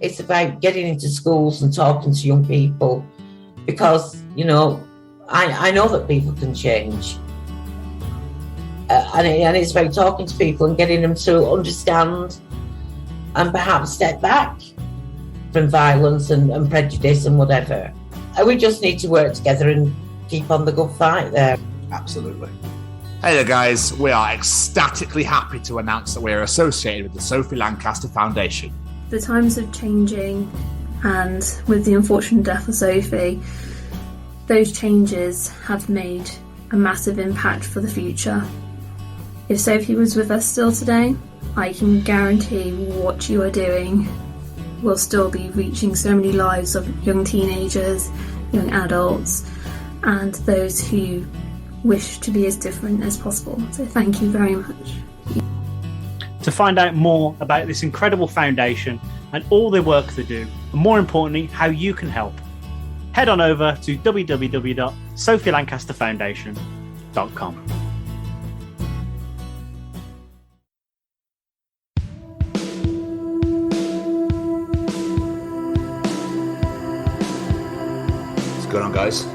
It's about getting into schools and talking to young people because, you know, I know that people can change. And it's about talking to people and getting them to understand and perhaps step back from violence and prejudice and whatever. And we just need to work together and keep on the good fight there. Absolutely. Hey there, guys. We are ecstatically happy to announce that we are associated with the Sophie Lancaster Foundation. The times are changing, and with the unfortunate death of Sophie, those changes have made a massive impact for the future. If Sophie was with us still today, I can guarantee what you are doing will still be reaching so many lives of young teenagers, young adults, and those who wish to be as different as possible. So thank you very much. To find out more about this incredible foundation and all the work they do, and more importantly, how you can help, head on over to www.sophielancasterfoundation.com. What's going on, guys?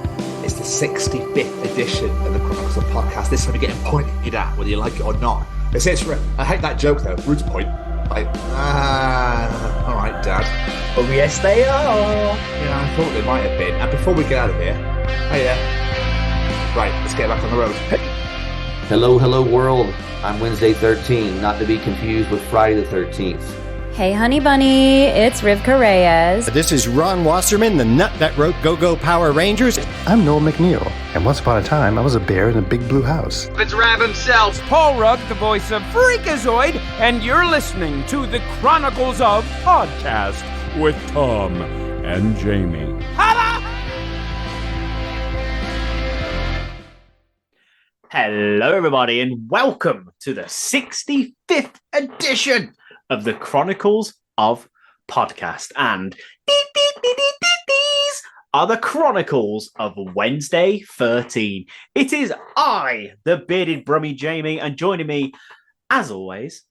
It's the 65th edition of the Chronicles of Podcast. This time you're getting pointed at, whether you like it or not. I hate that joke though. Roots point. Like, all right, Dad. Oh yes, they are. Yeah, I thought they might have been. And before we get out of here, right, let's get back on the road. Hello, world. I'm Wednesday 13, not to be confused with Friday the 13th. Hey, honey bunny, it's Rivka Reyes. This is Ron Wasserman, the nut that wrote Go-Go Power Rangers. I'm Noel McNeil, and once upon a time, I was a bear in a big blue house. It's Rab himself, Paul Rudd, the voice of Freakazoid, and you're listening to the Chronicles of Podcast with Tom and Jamie. Holla! Hello, everybody, and welcome to the 65th edition of the Chronicles of Podcast. And these are the Chronicles of Wednesday 13. It is I, the bearded brummy Jamie, and joining me, as always,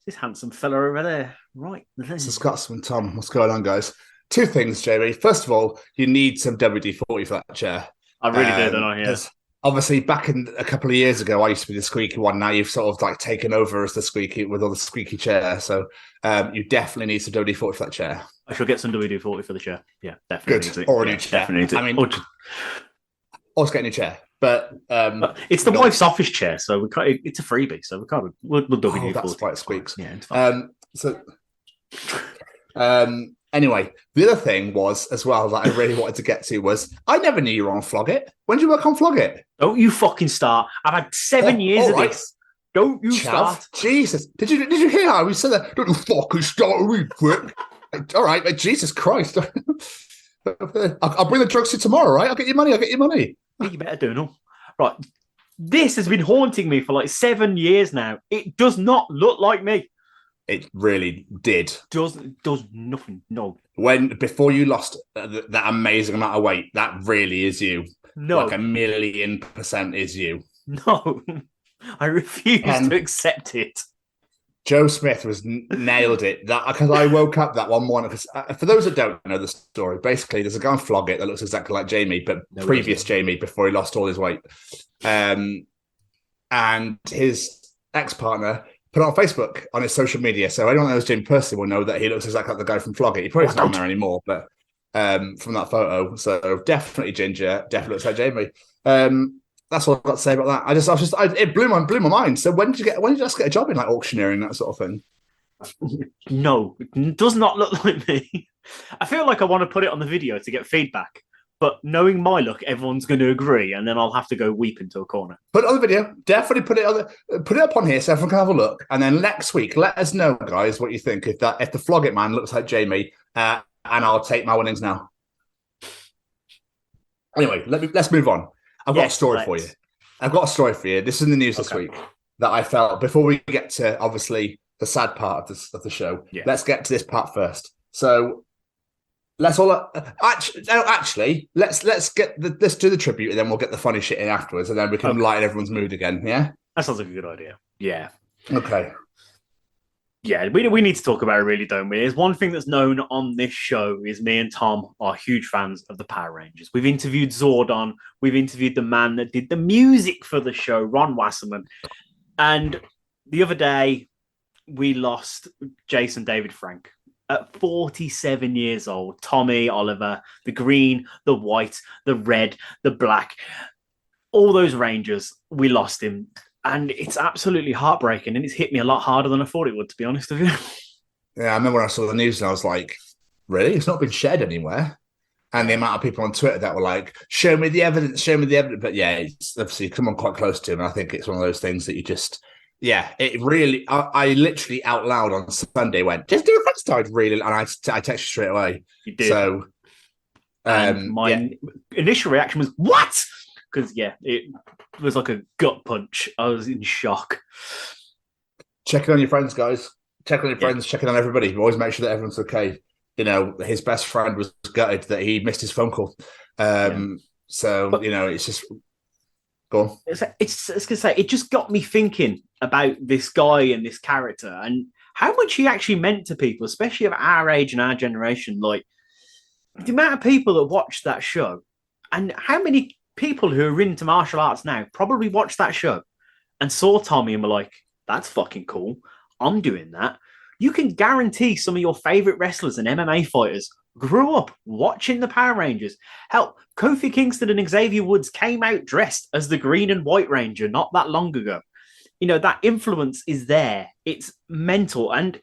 this handsome fella over there. Right. This is Scotsman Tom. What's going on, guys? Two things, Jamie. First of all, you need some WD-40 for that chair. I really do, don't I? Yeah. Obviously, back in a couple of years ago, I used to be the squeaky one. Now you've sort of like taken over as the squeaky with all the squeaky chair. So you definitely need some WD-40 for that chair. I shall get some WD-40 for the chair. Yeah, definitely. Good. Or a new chair. Definitely. I mean, always get a new chair. But it's the wife's office chair, so we can't. It's a freebie, so we can't. We'll WD-40. Oh, that's why it squeaks. Yeah, it's fine. Anyway, the other thing was as well that I really wanted to get to was I never knew you were on Flog It. When did you work on Flog It? Don't you fucking start. I've had 7 years of this. Don't you start. Jesus. Did you hear how we said that? Don't you fucking start really quick. All right, Jesus Christ. I'll bring the drugs to you tomorrow, right? I'll get you money. You better do no. Right. This has been haunting me for like 7 years now. It does not look like me. It really did. Does nothing. No. Before you lost that amazing amount of weight, that really is you. No. Like 1,000,000% is you. No. I refuse to accept it. Joe Smith nailed it. That because I woke up that one morning. For those that don't know the story, basically there's a guy on Flog It that looks exactly like Jamie, but previous Jamie before he lost all his weight. And his ex-partner put it on Facebook on his social media. So anyone that knows Jamie personally will know that he looks exactly like the guy from Flog It. He probably isn't on there anymore, but from that photo. So definitely Ginger, definitely looks like Jamie. That's all I've got to say about that. It blew my mind. So when did you just get a job in like auctioneering, that sort of thing? No, it does not look like me. I feel like I want to put it on the video to get feedback. But knowing my luck, everyone's going to agree, and then I'll have to go weep into a corner. Put it on the video. Definitely put it up on here so everyone can have a look. And then next week, let us know, guys, what you think if the Flog It man looks like Jamie. And I'll take my winnings now. Anyway, let's move on. I've got a story for you. This is in the news this week that I felt before we get to obviously the sad part of the show. Yeah. Let's get to this part first. So. Let's do the tribute and then we'll get the funny shit in afterwards and then we can lighten everyone's mood again. Yeah, that sounds like a good idea. Yeah. Okay. Yeah, we need to talk about it, really, don't we? There's one thing that's known on this show is me and Tom are huge fans of the Power Rangers. We've interviewed Zordon. We've interviewed the man that did the music for the show, Ron Wasserman. And the other day, we lost Jason David Frank at 47 years old. Tommy Oliver, the green, the white, the red, the black, all those Rangers, we lost him. And it's absolutely heartbreaking, and it's hit me a lot harder than I thought it would, to be honest with you. Yeah, I remember when I saw the news and I was like, really? It's not been shared anywhere. And the amount of people on Twitter that were like, show me the evidence, show me the evidence. But yeah, it's obviously come on quite close to him. And I think it's one of those things that you just, yeah, it really, I literally out loud on Sunday went, just do a friend's died, really. And I texted you straight away. You did. So, my initial reaction was, what? Because, yeah, it was like a gut punch. I was in shock. Checking on your friends, guys. Checking on your friends, checking on everybody. Always make sure that everyone's okay. You know, his best friend was gutted that he missed his phone call. So, but, you know, it's just... Go on. It's going to say, it just got me thinking about this guy and this character and how much he actually meant to people, especially of our age and our generation. Like, the amount of people that watched that show and how many people who are into martial arts now probably watched that show and saw Tommy and were like, that's fucking cool. I'm doing that. You can guarantee some of your favorite wrestlers and MMA fighters grew up watching the Power Rangers. Hell, Kofi Kingston and Xavier Woods came out dressed as the Green and White Ranger not that long ago. You know, that influence is there. It's mental. And,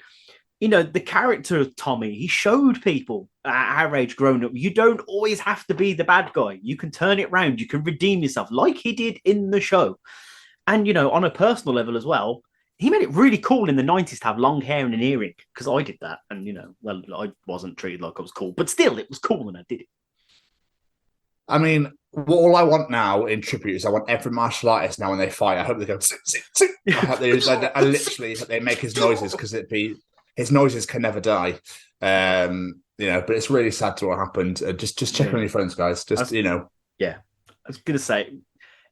you know, the character of Tommy, he showed people at our age growing up, you don't always have to be the bad guy. You can turn it around. You can redeem yourself like he did in the show. And, you know, on a personal level as well, he made it really cool in the 90s to have long hair and an earring, because I did that. And, you know, well, I wasn't treated like I was cool, but still, it was cool when I did it. I mean, all I want now in tribute is I want every martial artist now when they fight, I hope they go, I hope I literally hope they make his noises, because his noises can never die. You know, but it's really sad to what happened. Just check on your friends, guys. You know. Yeah. I was going to say,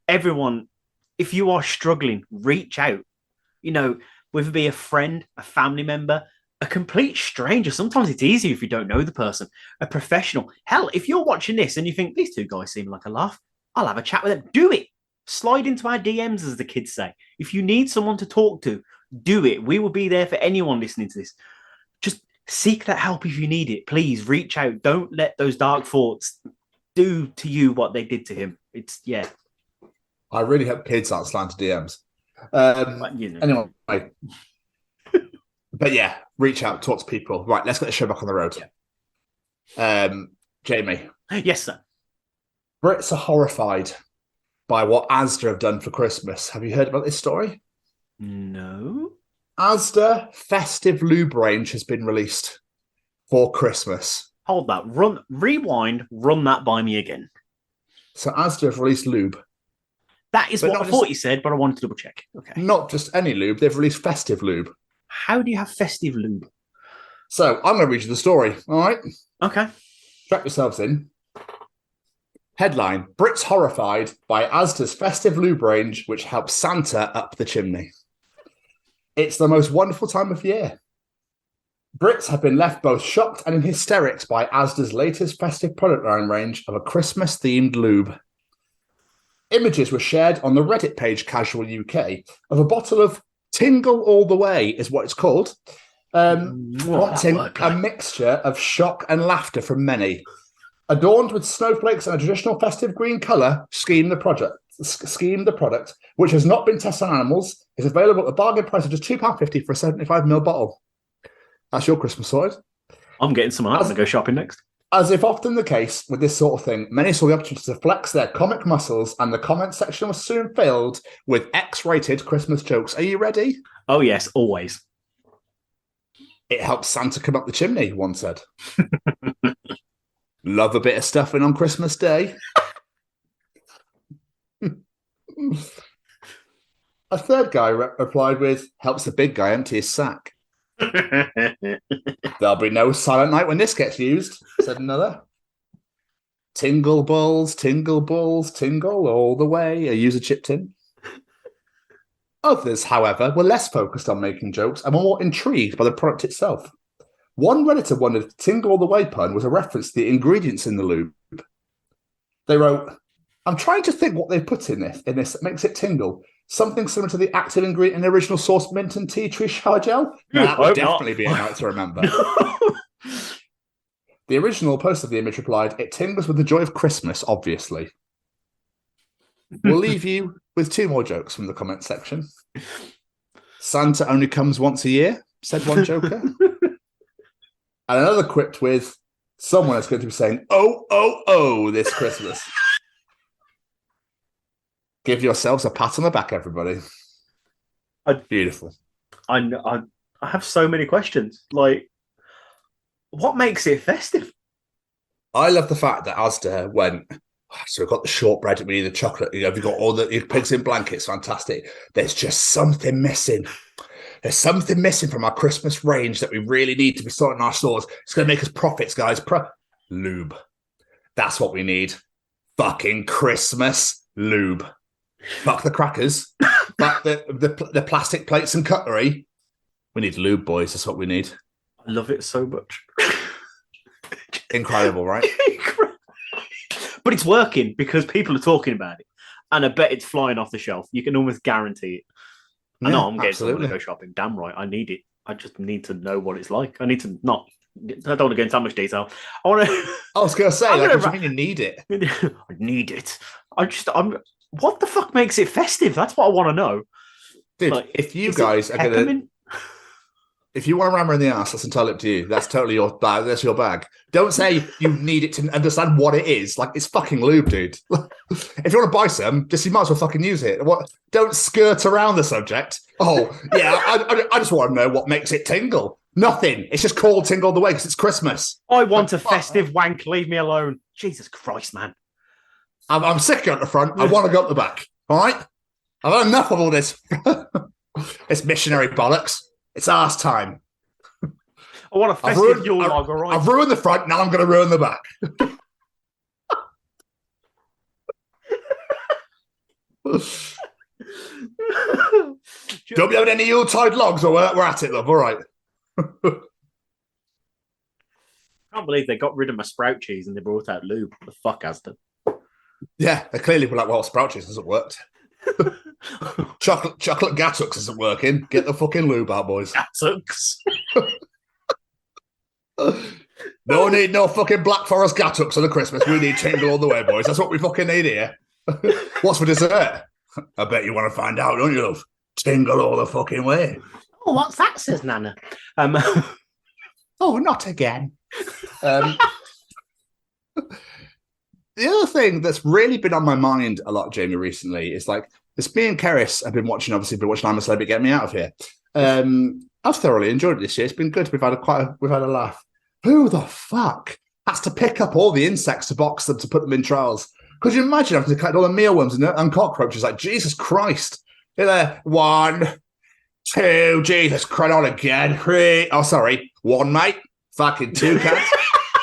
everyone, if you are struggling, reach out. You know, whether it be a friend, a family member, a complete stranger. Sometimes it's easier if you don't know the person. A professional. Hell, if you're watching this and you think, these two guys seem like a laugh, I'll have a chat with them. Do it. Slide into our DMs, as the kids say. If you need someone to talk to, do it. We will be there for anyone listening to this. Just seek that help if you need it. Please reach out. Don't let those dark thoughts do to you what they did to him. It's, yeah. I really hope kids aren't slanted DMs. You know. Anyway. But yeah, reach out, talk to people. Right, let's get the show back on the road. Yeah. Jamie. Yes, sir. Brits are horrified by what Asda have done for Christmas. Have you heard about this story? No. Asda festive lube range has been released for Christmas. Hold that. Rewind, run that by me again. So Asda have released lube. That is what I thought you said, but I wanted to double check. Okay. Not just any lube, they've released festive lube. How do you have festive lube? So I'm going to read you the story, all right? Okay. Strap yourselves in. Headline, Brits horrified by Asda's festive lube range, which helps Santa up the chimney. It's the most wonderful time of year. Brits have been left both shocked and in hysterics by Asda's latest festive product line range of a Christmas-themed lube. Images were shared on the Reddit page Casual UK of a bottle of Tingle All the Way, is what it's called, prompting a mixture of shock and laughter from many. Adorned with snowflakes and a traditional festive green colour, scheme the product, which has not been tested on animals, is available at a bargain price of just £2.50 for a 75ml bottle. That's your Christmas sorted. I'm getting some. I'm going to go shopping next. As if often the case with this sort of thing, many saw the opportunity to flex their comic muscles, and the comment section was soon filled with X-rated Christmas jokes. Are you ready? Oh, yes, always. It helps Santa come up the chimney, one said. Love a bit of stuffing on Christmas Day. A third guy replied with, helps the big guy empty his sack. There'll be no silent night when this gets used, said another. Tingle balls, tingle all the way. A user chipped in. Others, however, were less focused on making jokes and were more intrigued by the product itself. One Redditor wondered if the Tingle All the Way pun was a reference to the ingredients in the lube. They wrote, I'm trying to think what they put in this that makes it tingle. Something similar to the active ingredient in the original source mint and tea tree shower gel? No, that would definitely be a night to remember. The original post of the image replied, it tingles with the joy of Christmas, obviously. We'll leave you with 2 more jokes from the comment section. Santa only comes once a year, said one joker. And another quipped with, someone is going to be saying, oh, oh, oh, this Christmas. Give yourselves a pat on the back, everybody. Beautiful. I have so many questions. Like, what makes it festive? I love the fact that Asda went, so we've got the shortbread, we need the chocolate, we've got all the pigs in blankets, fantastic. There's just something missing. There's something missing from our Christmas range that we really need to be storing in our stores. It's going to make us profits, guys. Lube. That's what we need. Fucking Christmas lube. Fuck the crackers. Fuck the plastic plates and cutlery. We need lube, boys. That's what we need. I love it so much. Incredible, right? But it's working because people are talking about it. And I bet it's flying off the shelf. You can almost guarantee it. I know I'm getting someone to go shopping. Damn right, I need it. I just need to know what it's like. I need to not. I don't want to go into that much detail. I was going to say, what do you mean you need it? I need it. What the fuck makes it festive? That's what I want to know. Dude, like, if you guys are going to. If you want to rammer in the ass, that's entirely up to you. That's totally your bag. That's your bag. Don't say you need it to understand what it is. Like, it's fucking lube, dude. If you want to buy some, you might as well fucking use it. Don't skirt around the subject. Oh, yeah, I just want to know what makes it tingle. Nothing. It's just called Tingle All the Way because it's Christmas. I want a festive wank. Leave me alone. Jesus Christ, man. I'm sick of at the front. I want to go up the back. All right? I've had enough of all this. It's missionary bollocks. It's arse time. I want a festive Yule log, all right? I've ruined the front, now I'm going to ruin the back. Don't be having any Yuletide logs, or we're at it, love, all right? I can't believe they got rid of my sprout cheese and they brought out lube. The fuck has done? Yeah, they clearly were like, well, sprout cheese hasn't worked. chocolate Gatux isn't working. Get the fucking lube out, boys. Gatux. No need no fucking Black Forest Gatux on the Christmas. We need Tingle All the Way, boys. That's what we fucking need here. What's for dessert? I bet you want to find out, don't you, love? Tingle all the fucking way. Oh, what's that, says Nana? Oh, not again. The other thing that's really been on my mind a lot, Jamie, recently is like, it's me and Keris have been watching I'm a Celebrity, Get Me Out of Here. I've thoroughly enjoyed it this year. It's been good. We've had a laugh. Who the fuck has to pick up all the insects to box them, to put them in trials? Could you imagine having to collect all the mealworms and cockroaches? Like, Jesus Christ. You're there. 1, 2, Jesus Christ, on again. 3, oh, sorry. 1, mate. Fucking 2 cats.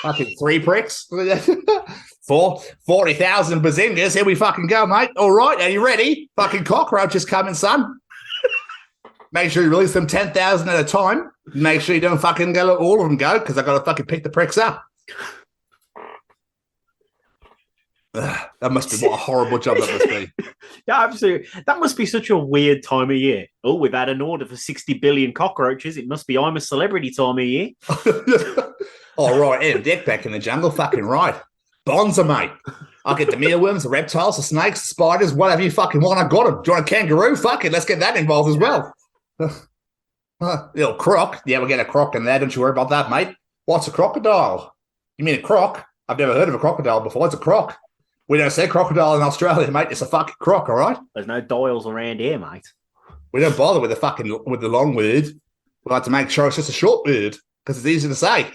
Fucking 3 pricks. 40,000 bazingas. Here we fucking go, mate. All right, are you ready? Fucking cockroaches coming, son. Make sure you release them 10,000 at a time. Make sure you don't fucking let all of them go, because I've got to fucking pick the pricks up. That must be what a horrible job that must be. Yeah, absolutely. That must be such a weird time of year. Oh, we've had an order for 60 billion cockroaches. It must be I'm a Celebrity time of year. All right, Ian, dick back in the jungle, fucking right. Bonza, mate. I'll get the mealworms, the reptiles, the snakes, the spiders, whatever you fucking want. I got them. Do you want a kangaroo? Fuck it, let's get that involved as well. Little croc. Yeah, we'll get a croc in there. Don't you worry about that, mate. What's a crocodile? You mean a croc? I've never heard of a crocodile before. It's a croc. We don't say crocodile in Australia, mate. It's a fucking croc, all right? There's no Doyles around here, mate. We don't bother with the long word. We like to make sure it's just a short word because it's easy to say.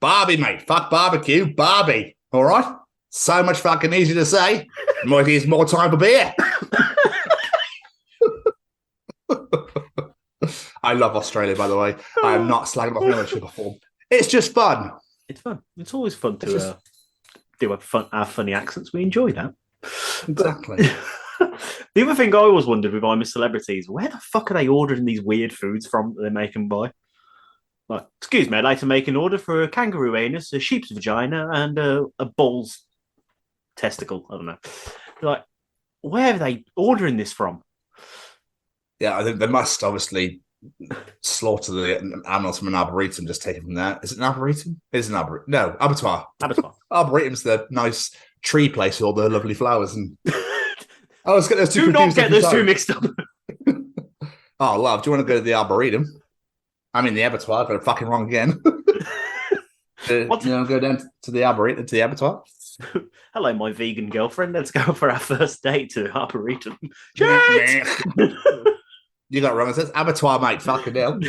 Barbie, mate. Fuck barbecue. Barbie. All right? So much fucking easy to say. Might use more time for beer. I love Australia, by the way. I am not slagging off military before. It's just fun. It's fun. It's always fun to do our funny accents. We enjoy that. Exactly. The other thing I always wondered with I'm a Celebrity is where the fuck are they ordering these weird foods from that they make and buy? Like, excuse me, I'd like to make an order for a kangaroo anus, a sheep's vagina, and a bull's testicle. I don't know. Like, where are they ordering this from? Yeah, I think they must obviously slaughter the animals from an arboretum, just take it from there. Is it an arboretum? It is an arboretum. No, abattoir. Abattoir. Arboretum's the nice tree place with all the lovely flowers. And I was getting those two. Do not get those two mixed up. Oh, love, do you want to go to the arboretum? I mean, the abattoir. I got it fucking wrong again. Go down to the arboretum, to the abattoir. Hello, my vegan girlfriend. Let's go for our first date to Arboretum. You got it wrong. It says abattoir, mate. Fucking hell.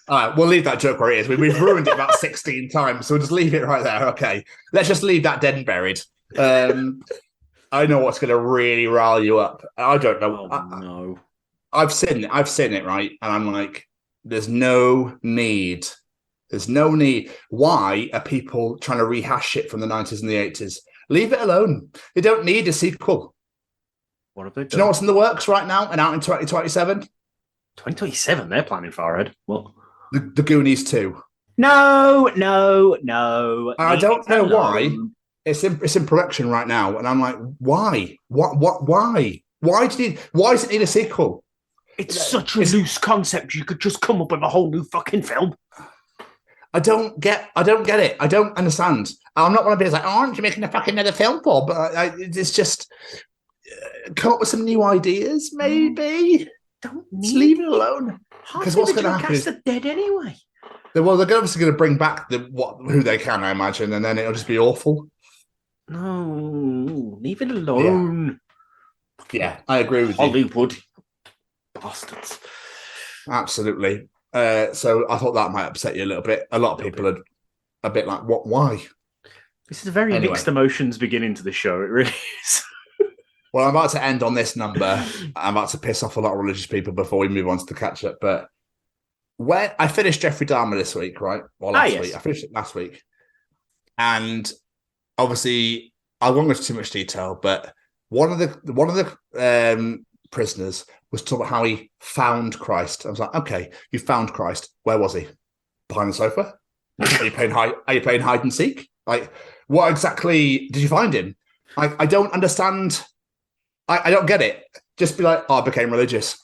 All right, we'll leave that joke where it is. We've ruined it about 16 times, so we'll just leave it right there. Okay, let's just leave that dead and buried. I know what's going to really rile you up. I don't know. No. I've seen it, right? And I'm like, there's no need. There's no need. Why are people trying to rehash shit from the 90s and the 80s? Leave it alone. They don't need a sequel. What have they done? Do you know what's in the works right now and out in 2027? 2027? They're planning far ahead. What? The Goonies 2. No. I don't know why. It's in production right now, and I'm like, why? Why? Why does it need a sequel? It's such a loose concept. You could just come up with a whole new fucking film. I don't get it. I don't understand. I'm not one of those like, aren't you making a fucking another film for? But it's just come up with some new ideas, maybe. Just leave it alone. Because what's going to happen is they're dead anyway. Well, they're obviously going to bring back who they can, I imagine, and then it'll just be awful. No, leave it alone. Yeah, I agree with you. Hollywood bastards. Absolutely. So I thought that might upset you a little bit. A lot of people are a bit like, "What? Why?" This is a very mixed emotions beginning to the show. It really is. Well, I'm about to end on this number. I'm about to piss off a lot of religious people before we move on to the catch-up. But when I finished Jeffrey Dahmer this week, right? Well, last week. I finished it last week. And obviously, I won't go into too much detail, but one of the prisoners was talking about how he found Christ. I was like, okay, you found Christ. Where was he? Behind the sofa? Are you playing hide and seek? Like, what exactly did you find him? I don't understand. I don't get it. Just be like, I became religious.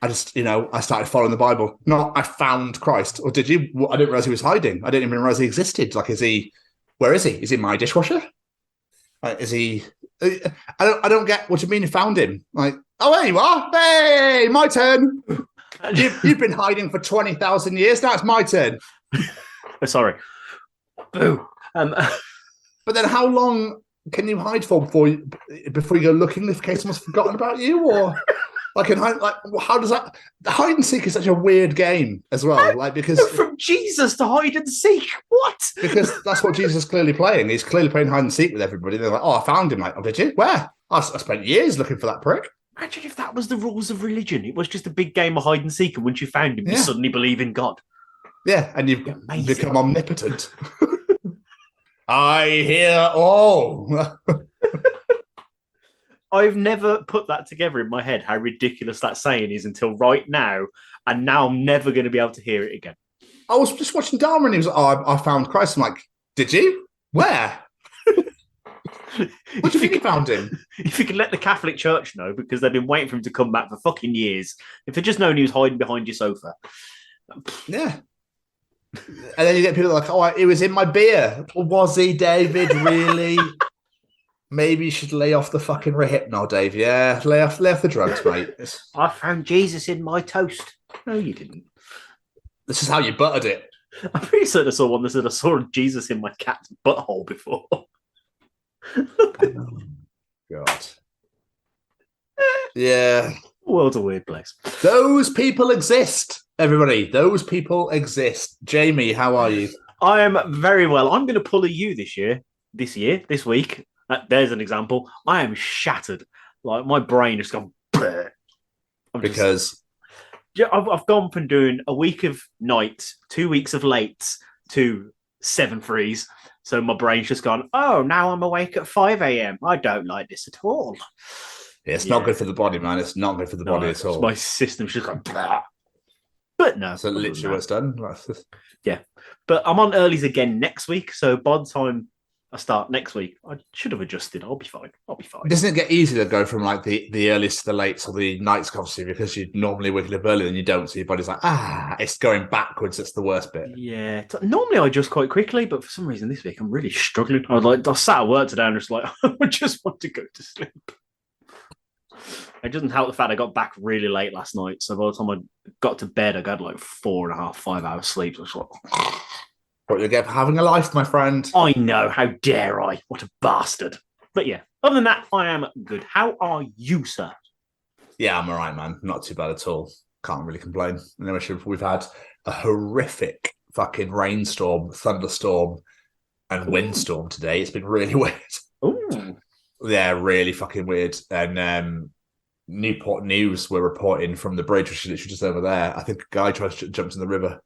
I just, I started following the Bible. No, I found Christ. Or did you? Well, I didn't realize he was hiding. I didn't even realize he existed. Like, where is he? Is he in my dishwasher? Is he? I don't get what you mean you found him. Like, oh, there you are. Hey, my turn. You've been hiding for 20,000 years. Now it's my turn. Sorry. Boo. But then how long can you hide for before you go looking in case someone's forgotten about you? Or how does that hide and seek is such a weird game as well? Like, because from Jesus to hide and seek, what? Because that's what Jesus is clearly playing. He's clearly playing hide and seek with everybody. They're like, oh, I found him. Like, oh, did you? Where? I spent years looking for that prick. Imagine if that was the rules of religion. It was just a big game of hide and seek, and once you found him, you suddenly believe in God. Yeah, and you've become omnipotent. I hear all. I've never put that together in my head, how ridiculous that saying is until right now, and now I'm never going to be able to hear it again. I was just watching Dharma and he was like, oh, I found Christ. I'm like, did you? Where? What do you think you found him? If you can let the Catholic Church know, because they've been waiting for him to come back for fucking years. If they'd just known he was hiding behind your sofa. Yeah. And then you get people like, oh, it was in my beer. Was he, David? Really? Maybe you should lay off the fucking Rehypnol, Dave. Yeah, lay off the drugs, mate. I found Jesus in my toast. No, you didn't. This is how you buttered it. I'm pretty certain I saw one that said I saw Jesus in my cat's butthole before. God. Yeah. World's a weird place. Those people exist, everybody. Those people exist. Jamie, how are you? I am very well. I'm going to pull a you this week. There's an example. I am shattered. Like, my brain has gone. Because I've gone from doing a week of nights, 2 weeks of late to 7 threes. So my brain's just gone, oh, now I'm awake at 5 a.m. I don't like this at all. It's not good for the body, man. It's not good for the body at all. My system's just like, blah. But no. So literally what's done. Yeah. But I'm on earlies again next week. So by the time I start next week, I should have adjusted. I'll be fine. Doesn't it get easier to go from like the earliest to the late or the nights, obviously, because you normally wake up earlier than you don't. So your body's like, it's going backwards. That's the worst bit. Yeah. Normally I adjust quite quickly, but for some reason this week I'm really struggling. I sat at work today and just like, I just want to go to sleep. It doesn't help the fact I got back really late last night. So by the time I got to bed, I got like 4.5, 5 hours sleep. So I was like, what you get for having a life, my friend. I know. How dare I? What a bastard. But yeah, other than that, I am good. How are you, sir? Yeah, I'm all right, man. Not too bad at all. Can't really complain. We've had a horrific fucking rainstorm, thunderstorm, and windstorm today. It's been really weird. Ooh. Yeah, really fucking weird. And Newport News were reporting from the bridge, which is literally just over there. I think a guy tried to jump in the river.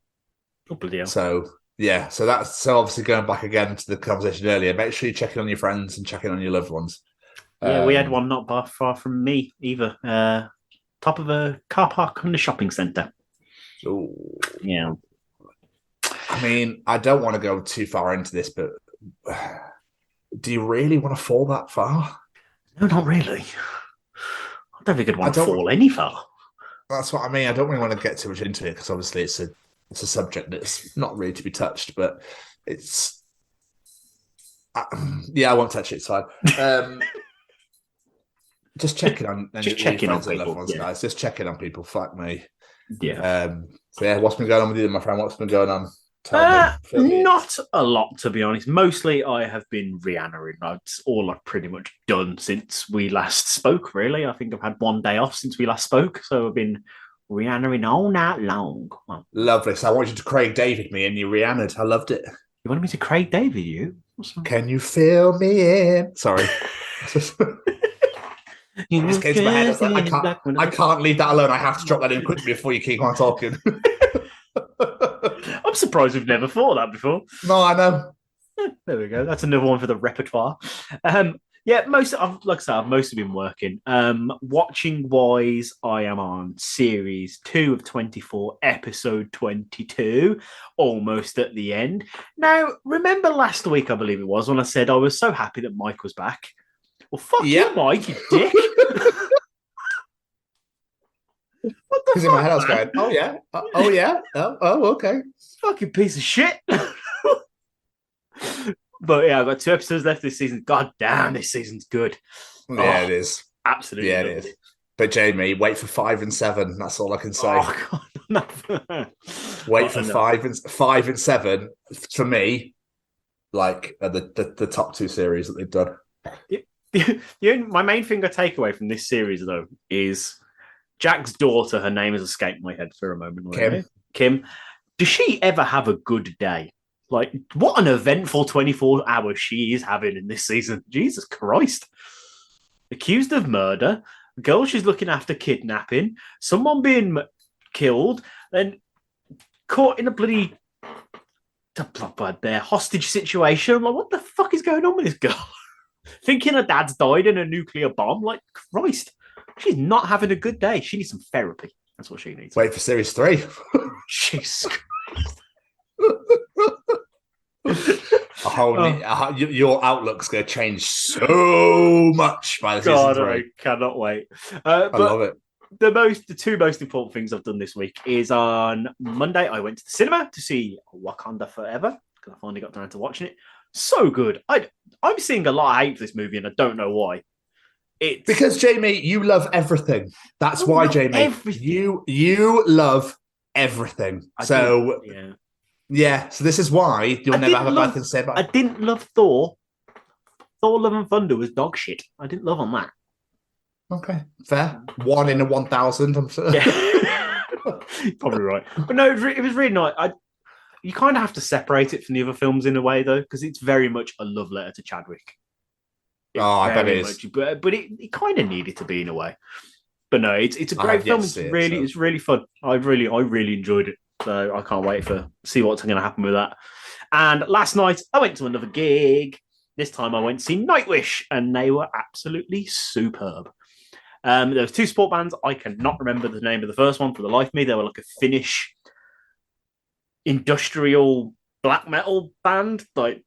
Oh, bloody hell. So that's obviously going back again to the conversation earlier. Make sure you're checking on your friends and checking on your loved ones. Yeah, we had one not far from me either. Top of a car park in the shopping centre. Oh, yeah. I mean, I don't want to go too far into this, but do you really want to fall that far? No, not really. I don't think I'd want to fall any far. That's what I mean. I don't really want to get too much into it because obviously it's a subject that's not really to be touched, but it's... I won't touch it, it's fine. Just checking on people, guys. Just checking on people. Fuck me. Yeah. What's been going on with you, my friend? What's been going on? Not a lot, to be honest. Mostly I have been Rihanna-ing. That's all I've pretty much done since we last spoke, really. I think I've had 1 day off since we last spoke, so I've been Rihanna-ing all night long. Well, lovely. So I want you to Craig David me and you Rihanna. I loved it. You wanted me to Craig David you? Can you feel me in? Sorry. It just came to my head. I can't leave that alone. I have to drop that in quickly before you keep on talking. I'm surprised we've never thought of that before. No, I know. There we go. That's another one for the repertoire. I've mostly been working. Watching wise, I am on series 2 of 24, episode 22, almost at the end. Now, remember last week, I believe it was, when I said I was so happy that Mike was back. Well, fuck you, Mike, you dick. What the fuck, in my head I was going, oh yeah, okay. Fucking piece of shit. But yeah, I've got 2 episodes left this season. God damn, this season's good. Yeah, it is. Absolutely. Yeah, it is. But Jamie, wait for 5 and 7. That's all I can say. Oh, God, wait for 5 and 7 for me. Like the top 2 series that they've done. My main thing I take away from this series, though, is Jack's daughter. Her name has escaped my head for a moment. Kim. Does she ever have a good day? Like, what an eventful 24 hours she is having in this season. Jesus Christ. Accused of murder, a girl she's looking after kidnapping, someone being killed, then caught in a bloody hostage situation. I'm like, what the fuck is going on with this girl? Thinking her dad's died in a nuclear bomb. Like, Christ. She's not having a good day. She needs some therapy. That's what she needs. Wait for series 3. Jesus Christ. Your outlook's going to change so much by the season 3. I cannot wait. I love it. The 2 most important things I've done this week is on Monday, I went to the cinema to see Wakanda Forever because I finally got around to watching it. So good. I'm seeing a lot of hate for this movie and I don't know why. Because, Jamie, you love everything. That's why, Jamie. Everything. You love everything. So this is why you'll never have a bad thing to say about it. I didn't love Thor. Thor Love and Thunder was dog shit. I didn't love on that. Okay, fair. 1 in 1,000, I'm sure. Yeah. Probably right. But no, it was really nice. You kind of have to separate it from the other films in a way, though, because it's very much a love letter to Chadwick. I bet it is. But it kind of needed to be in a way. But no, it's a great film. It's really fun. I really enjoyed it. So I can't wait to see what's going to happen with that. And last night I went to another gig. This time I went to see Nightwish, and they were absolutely superb. There was 2 sport bands. I cannot remember the name of the first one for the life of me. They were like a Finnish industrial black metal band. Like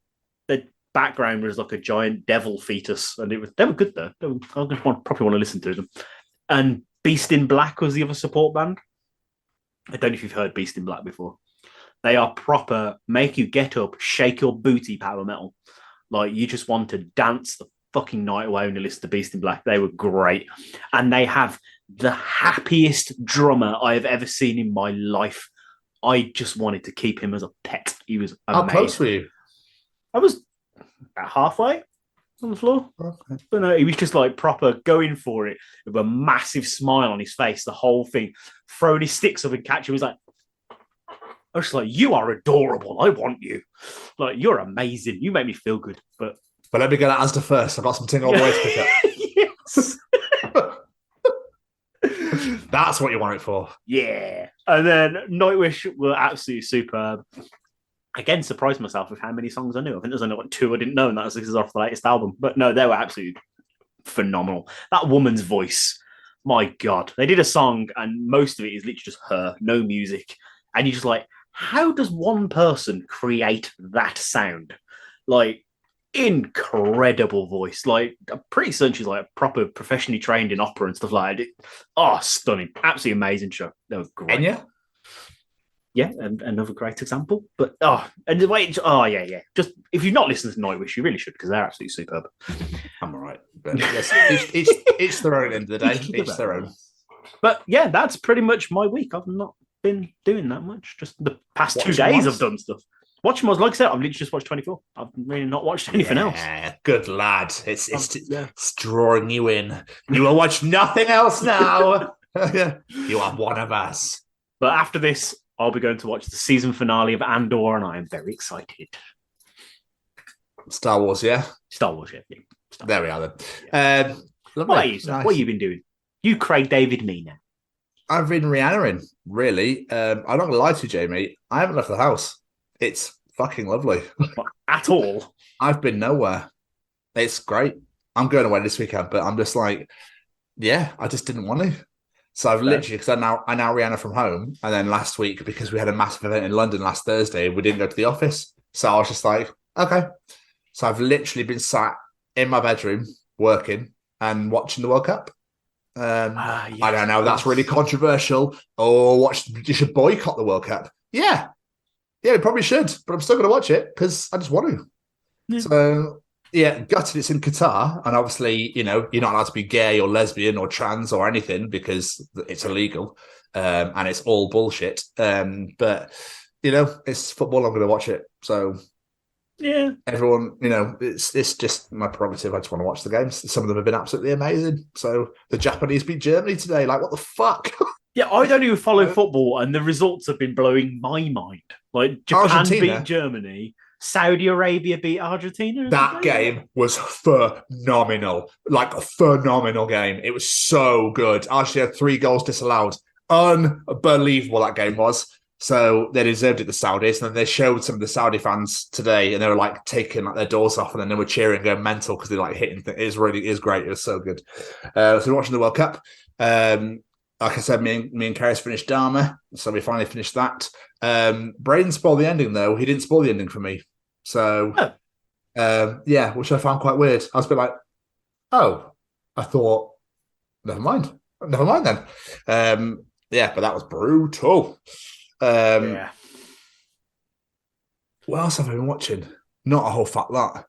the background was like a giant devil fetus, and they were good though. I just probably want to listen to them. And Beast in Black was the other support band. I don't know if you've heard Beast in Black before. They are proper, make you get up, shake your booty power metal. Like you just want to dance the fucking night away when you listen to Beast in Black. They were great. And they have the happiest drummer I have ever seen in my life. I just wanted to keep him as a pet. He was amazing. How close were you? I was about halfway on the floor. Okay. But no, he was just like proper going for it with a massive smile on his face, the whole thing, throwing his sticks up and catching. He was like, I was just like, you are adorable. I want you. Like, you're amazing. You make me feel good. But let me get that Asda first. I've got some ting all the way to pick up. Yes. That's what you want it for. Yeah. And then Nightwish were absolutely superb. Again, surprised myself with how many songs I knew. I think there's only like 2 I didn't know, and that's because it's off the latest album. But no, they were absolutely phenomenal. That woman's voice, my God. They did a song, and most of it is literally just her, no music. And you're just like, how does one person create that sound? Like, incredible voice. Like, I'm pretty certain she's like proper professionally trained in opera and stuff like that. Oh, stunning. Absolutely amazing show. They were great. Enya? Yeah, and another great example. But, and the way, yeah. Just, if you've not listened to Nightwish, you really should, because they're absolutely superb. I'm all right. But yes, it's their own end of the day. It's their own. But yeah, that's pretty much my week. I've not been doing that much. Just the past 2 days I've done stuff. Watching was, like I said, I've literally just watched 24. I've really not watched anything else. Yeah, good lad. It's drawing you in. You will watch nothing else now. You are one of us. But after this, I'll be going to watch the season finale of Andor, and I am very excited. Star Wars, yeah? Star Wars, yeah. There we are then. Yeah. What about you, sir? Nice. What have you been doing? You Craig David me now. I've been Rihanna-ing, really. I'm not going to lie to you, Jamie. I haven't left the house. It's fucking lovely. Not at all. I've been nowhere. It's great. I'm going away this weekend, but I'm just like, yeah, I just didn't want to. So I've literally, because I now Rihanna from home, and then last week, because we had a massive event in London last Thursday, we didn't go to the office. So I was just like, okay. So I've literally been sat in my bedroom working and watching the World Cup. Yes, I don't know, that's really controversial. Or you should boycott the World Cup. Yeah, we probably should, but I'm still going to watch it because I just want to. Yeah. So, yeah, gutted it's in Qatar, and obviously, you're not allowed to be gay or lesbian or trans or anything because it's illegal, and it's all bullshit. But, it's football, I'm going to watch it. So, yeah, everyone, it's just my prerogative. I just want to watch the games. Some of them have been absolutely amazing. So, the Japanese beat Germany today. Like, what the fuck? Yeah, I don't even follow football, and the results have been blowing my mind. Like, Japan Argentina beat Germany, Saudi Arabia beat Argentina. That game was phenomenal. Like, a phenomenal game. It was so good. Argentina had 3 goals disallowed. Unbelievable that game was. So they deserved it, the Saudis. And then they showed some of the Saudi fans today, and they were like taking their doors off, and then they were cheering, going mental because they like hitting. It is great. It was so good. So we're watching the World Cup. Like I said, me and Karis finished Dharma, so we finally finished that. Braden spoiled the ending, though. He didn't spoil the ending for me. So, which I found quite weird. I was a bit like, oh, I thought, never mind then. But that was brutal. What else have I been watching? Not a whole fat lot.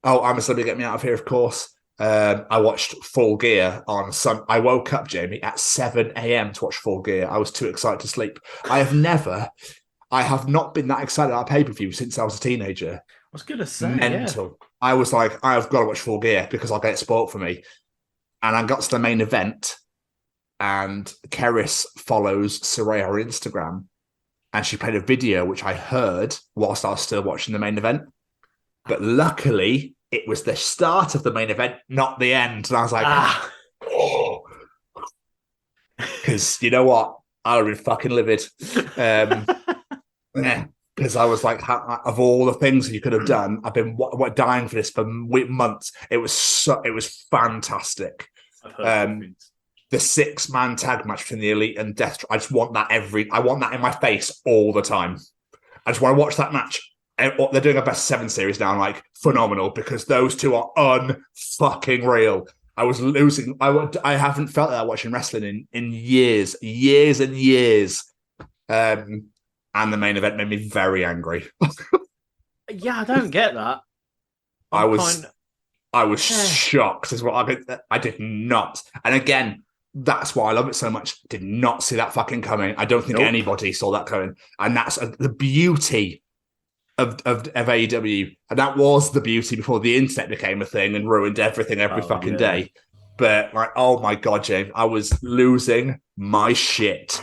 Oh, I'm a Celebrity Get Me Out of Here, of course. I watched Full Gear on some. I woke up, Jamie, at 7 a.m. to watch Full Gear. I was too excited to sleep. I have not been that excited about a pay-per-view since I was a teenager. I was going to say, mental. Yeah. I was like, I've got to watch Full Gear because I'll get it spoiled for me. And I got to the main event, and Keris follows Soraya on Instagram, and she played a video which I heard whilst I was still watching the main event. But luckily, it was the start of the main event, not the end. And I was like, because you know what? I would have been fucking livid. Because I was like, of all the things you could have done, I've been dying for this for months. It was fantastic. I've heard things. The 6-man tag match between the Elite and Death. I just want that I want that in my face all the time. I just want to watch that match. And they're doing a best 7 series now, like phenomenal, because those two are unfucking real. I was losing. I haven't felt that watching wrestling in years and years. And the main event made me very angry. Yeah, I don't get that. I was shocked as well. I did not. And again, that's why I love it so much. Did not see that fucking coming. I don't think anybody saw that coming. And that's the beauty of AEW. And that was the beauty before the internet became a thing and ruined everything every fucking day. But like, oh my God, James, I was losing my shit.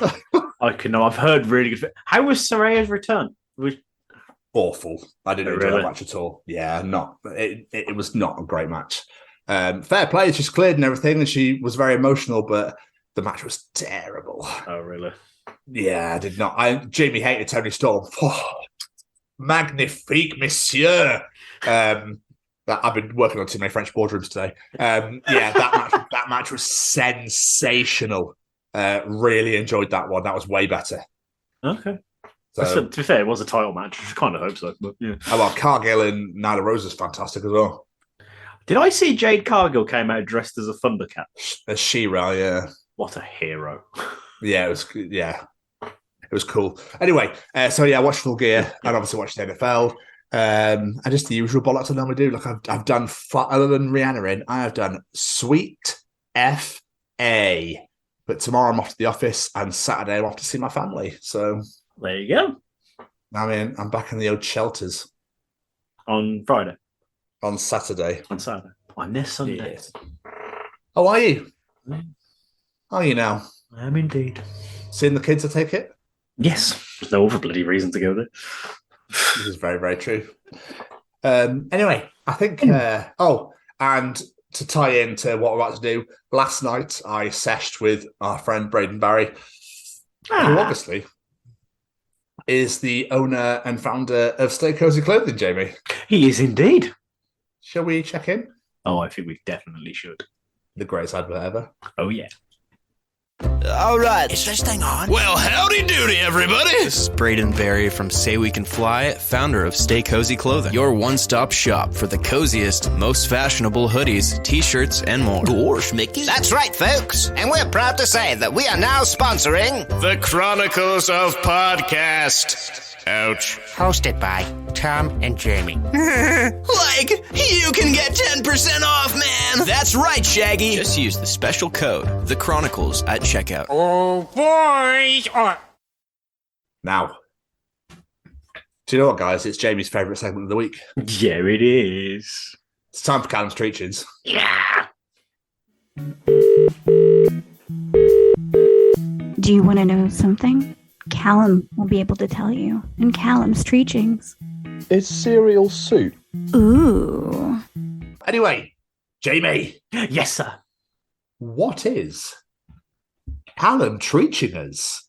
I've heard really good. How was Saraya's return? Awful. I didn't enjoy that match at all. Yeah, it was not a great match. Fair play, she's cleared and everything, and she was very emotional, but the match was terrible. Oh, really? Yeah, I did not. Jamie hated Tony Storm. Oh, magnifique, monsieur. I've been working on too many French boardrooms today. That match was sensational. Really enjoyed that one. That was way better. Okay. So, to be fair, it was a title match. I kind of hope so. But yeah. Oh, well, Cargill and Nyla Rose is fantastic as well. Did I see Jade Cargill came out dressed as a Thundercat? As She-Ra, yeah. What a hero. Yeah, it was cool. Anyway, I watched Full Gear and obviously watched the NFL. And just the usual bollocks I normally do. Like I've done, other than Rhiannon, I have done Sweet F.A. But tomorrow I'm off to the office and Saturday I'm off to see my family. So there you go. I mean, I'm back in the old shelters. On Friday? On Saturday. On Saturday. On this Sunday. Yes. Oh, are you? Are you now? I am indeed. Seeing the kids, I take it? Yes. There's no other bloody reason to go there. This is very, very true. Anyway, I think... and to tie into what we're about to do, last night I seshed with our friend Braden Barry, who obviously is the owner and founder of Stay Cozy Clothing, Jamie. He is indeed. Shall we check in? Oh, I think we definitely should. The greatest advert ever. Oh, yeah. All right. Is this thing on? Well, howdy doody, everybody. This is Braden Barry from Say We Can Fly, founder of Stay Cozy Clothing, your one-stop shop for the coziest, most fashionable hoodies, t-shirts, and more. Gosh, Mickey. That's right, folks. And we're proud to say that we are now sponsoring the Chronicles of Podcast. Ouch. Hosted by Tom and Jamie. Like, you can get 10% off, man! That's right, Shaggy! Just use the special code, The Chronicles, at checkout. Oh, boys! Now, do you know what, guys? It's Jamie's favourite segment of the week. Yeah, it is. It's time for Callum's treachings. Yeah! Do you want to know something? Callum will be able to tell you in Callum's treachings. Is cereal soup? Ooh. Anyway, Jamie. Yes, sir. What is Callum treaching us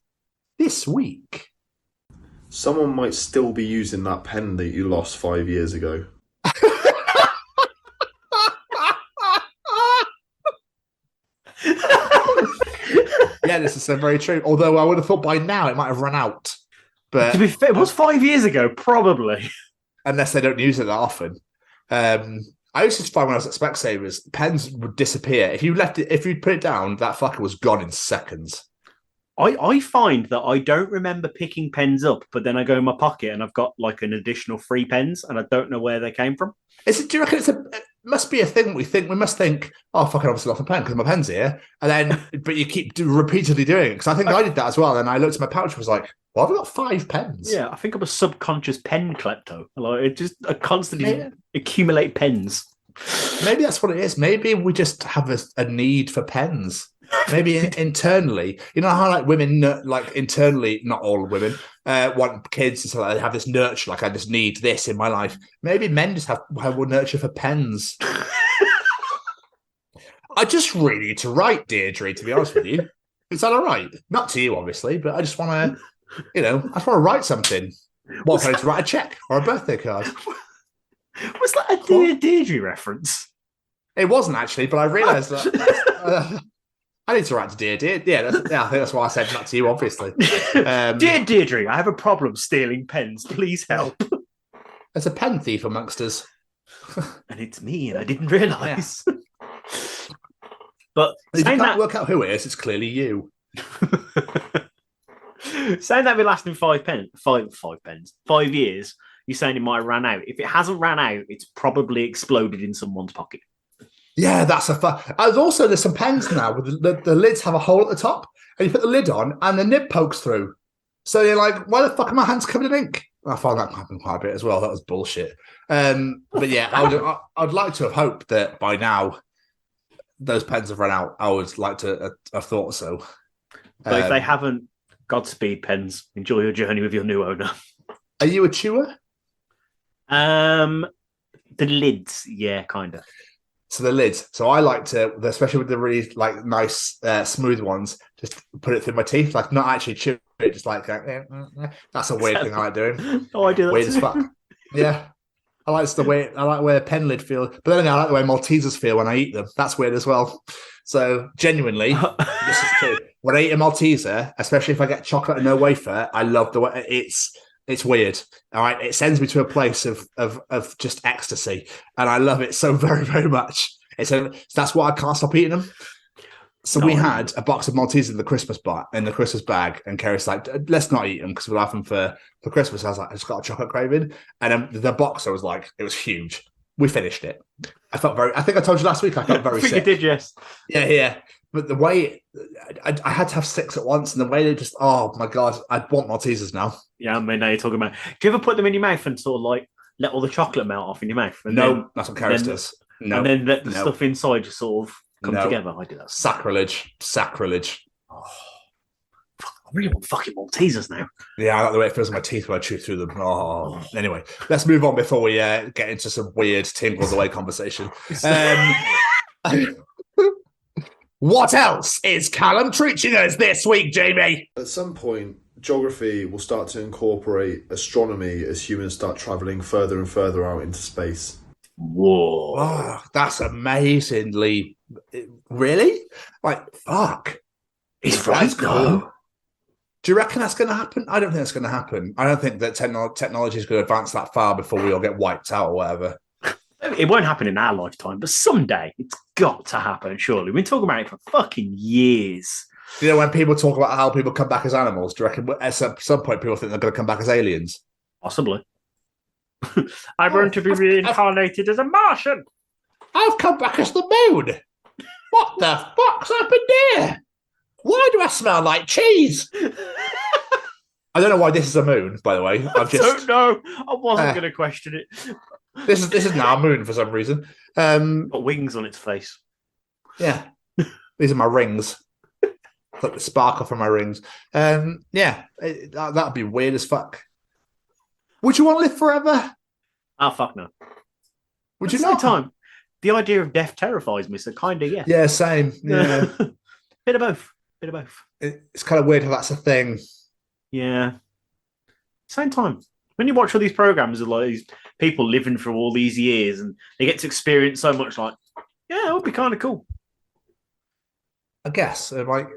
this week? Someone might still be using that pen that you lost 5 years ago. Yeah, this is very true. Although I would have thought by now it might have run out. But to be fair, it was 5 years ago, probably. Unless they don't use it that often. I used to find when I was at Specsavers, pens would disappear. If you put it down, that fucker was gone in seconds. I find that I don't remember picking pens up, but then I go in my pocket and I've got like an additional 3 pens and I don't know where they came from. Do you reckon it must be a thing we must think, oh, fucking obviously lost my pen because my pen's here. And then, but you keep repeatedly doing it. Because I think I did that as well. And I looked at my pouch and was like, well, I've got 5 pens. Yeah, I think I'm a subconscious pen klepto. Like, I constantly accumulate pens. Maybe that's what it is. Maybe we just have a need for pens. Maybe internally, you know how like women, like internally, not all women, want kids, so they have this nurture. Like I just need this in my life. Maybe men just have nurture for pens. I just really need to write, Deirdre. To be honest with you, is that all right? Not to you, obviously, but I just want to, I just want to write something. What if I need to write a check or a birthday card? Was that a Deirdre reference? It wasn't actually, but I realised that I need to write to dear. Yeah, I think that's why I said not to you, obviously. Dear Deirdre, I have a problem stealing pens. Please help. There's a pen thief amongst us. And it's me, and I didn't realise. Yeah. But if you can't work out who it is, it's clearly you. Saying that we're lasting 5 years, you're saying it might have ran out. If it hasn't ran out, it's probably exploded in someone's pocket. Yeah, that's a fun. There's some pens now where the lids have a hole at the top, and you put the lid on, and the nib pokes through. So you're like, why the fuck are my hands covered in ink? I found that happen quite a bit as well. That was bullshit. But yeah, I'd like to have hoped that by now those pens have run out. I would like to have thought so. But if they haven't, Godspeed pens. Enjoy your journey with your new owner. Are you a chewer? The lids, yeah, kind of. So the lids. So I like to, especially with the really like nice smooth ones, just put it through my teeth, like not actually chew it, just like that's a weird thing I like doing. Oh, I do that weird too. As fuck. Yeah, I like the way a pen lid feels, but then I like the way Maltesers feel when I eat them. That's weird as well. So genuinely, this is true. When I eat a Malteser, especially if I get chocolate and no wafer, I love the way it's weird. All right. It sends me to a place of just ecstasy. And I love it so very, very much. That's why I can't stop eating them. So we had a box of Maltesers in the Christmas bag, and Kerry's like, let's not eat them because we'll have them for Christmas. I was like, I just got a chocolate craving. And the box, I was like, it was huge. We finished it. I think I told you last week, I felt very sick. You did, yes. Yeah. But the way I had to have 6 at once, and the way they just, oh my God, I want Maltesers now. Yeah, I mean, now you're talking about. Do you ever put them in your mouth and sort of like let all the chocolate melt off in your mouth? No, that's what Carrie does. No, and then let the stuff inside just sort of come together. I do that. Sacrilege. Oh, I really want fucking Maltesers now. Yeah, I like the way it feels in my teeth when I chew through them. Oh. Anyway, let's move on before we get into some weird tingles away conversation. What else is Callum treaching us this week, Jamie? At some point, geography will start to incorporate astronomy as humans start travelling further and further out into space. Whoa. Oh, that's amazingly... Really? Like, fuck. He's right, though. Do you reckon that's going to happen? I don't think that's going to happen. I don't think that technology is going to advance that far before we all get wiped out or whatever. It won't happen in our lifetime, but someday it's got to happen, surely. We've been talking about it for fucking years. You know, when people talk about how people come back as animals, do you reckon at some point people think they're going to come back as aliens? Possibly. I'm going to be reincarnated as a Martian. I've come back as the moon. What the fuck's happened here? Why do I smell like cheese? I don't know why this is a moon, by the way. I don't know. I wasn't going to question it. This is now a moon for some reason. Got wings on its face. Yeah. These are my rings. Like the sparkle from my rings. Yeah. That'd be weird as fuck. Would you want to live forever? Oh, fuck no. Would you not? Time. The idea of death terrifies me, so kind of, yeah. Yeah, same. Yeah. Bit of both. It's kind of weird how that's a thing. Yeah. Same time. When you watch all these programs of like these people living for all these years and they get to experience so much, like, yeah, it would be kind of cool. I guess. Like,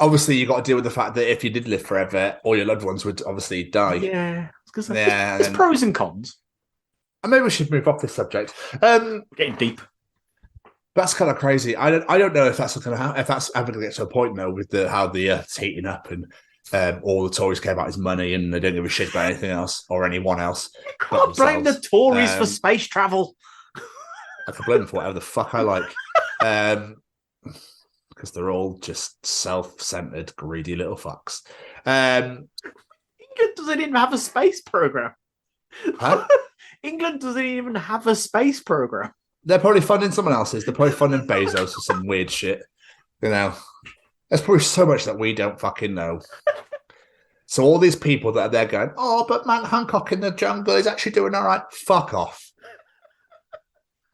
obviously, you got to deal with the fact that if you did live forever, all your loved ones would obviously die. Yeah. There's pros and cons. And maybe we should move off this subject. Getting deep. That's kind of crazy. I don't know if that's going to happen. If that's ever going to get to a point now with how the Earth's heating up and all the Tories care about is money and they don't give a shit about anything else or anyone else. Can't blame the Tories for space travel. I can blame them for whatever the fuck I like. Because they're all just self-centered, greedy little fucks. England doesn't even have a space program. Huh? England doesn't even have a space program. They're probably funding someone else's. They're probably funding Bezos or some weird shit. You know, there's probably so much that we don't fucking know. So all these people that are there going, oh, but man Hancock in the jungle is actually doing all right. Fuck off.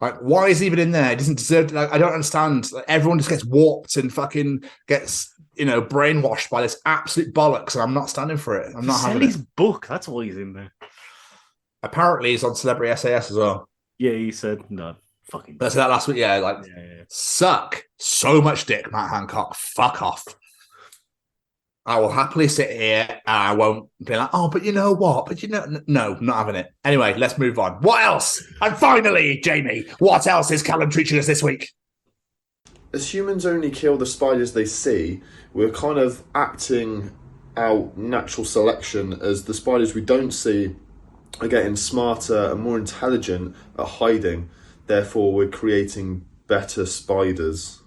Like, why is he even in there? He doesn't deserve to. Like, I don't understand. Like, everyone just gets warped and fucking gets, brainwashed by this absolute bollocks, and I'm not standing for it. I'm not having it. His book. That's why he's in there. Apparently, he's on Celebrity SAS as well. Yeah, he said no. Fucking. That's that last week. Yeah, suck so much dick, Matt Hancock. Fuck off. I will happily sit here and I won't be like, oh, but you know what? But no, not having it. Anyway, let's move on. What else? And finally, Jamie, what else is Callum treaching us this week? As humans only kill the spiders they see, we're kind of acting out natural selection as the spiders we don't see are getting smarter and more intelligent at hiding. Therefore, we're creating better spiders.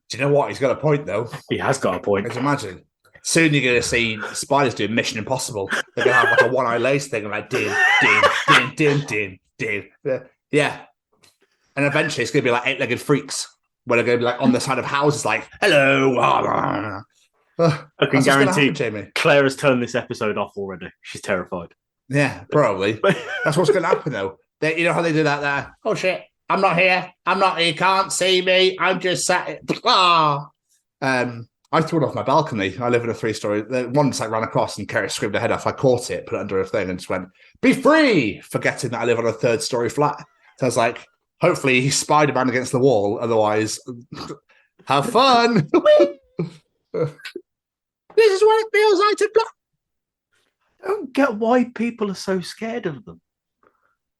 Do you know what? He's got a point, though. He has got a point. Just imagine. Soon you're going to see spiders doing Mission Impossible. They're going to have like a one-eye lace thing, like din. Yeah. And eventually it's going to be like eight-legged freaks, where they're going to be like on the side of houses, like, hello. I can guarantee Jamie. Claire has turned this episode off already. She's terrified. Yeah, probably. That's what's going to happen, though. You know how they do that there? Oh, shit. I'm not here. You can't see me. I'm just sat. I threw it off my balcony. I live in a 3-story. Once I ran across and Kerry screamed her head off. I caught it, put it under a thing, and just went, "Be free!" Forgetting that I live on a 3rd-story flat. So I was like, hopefully he's Spider-Man against the wall. Otherwise, have fun. This is what it feels like to block. I don't get why people are so scared of them.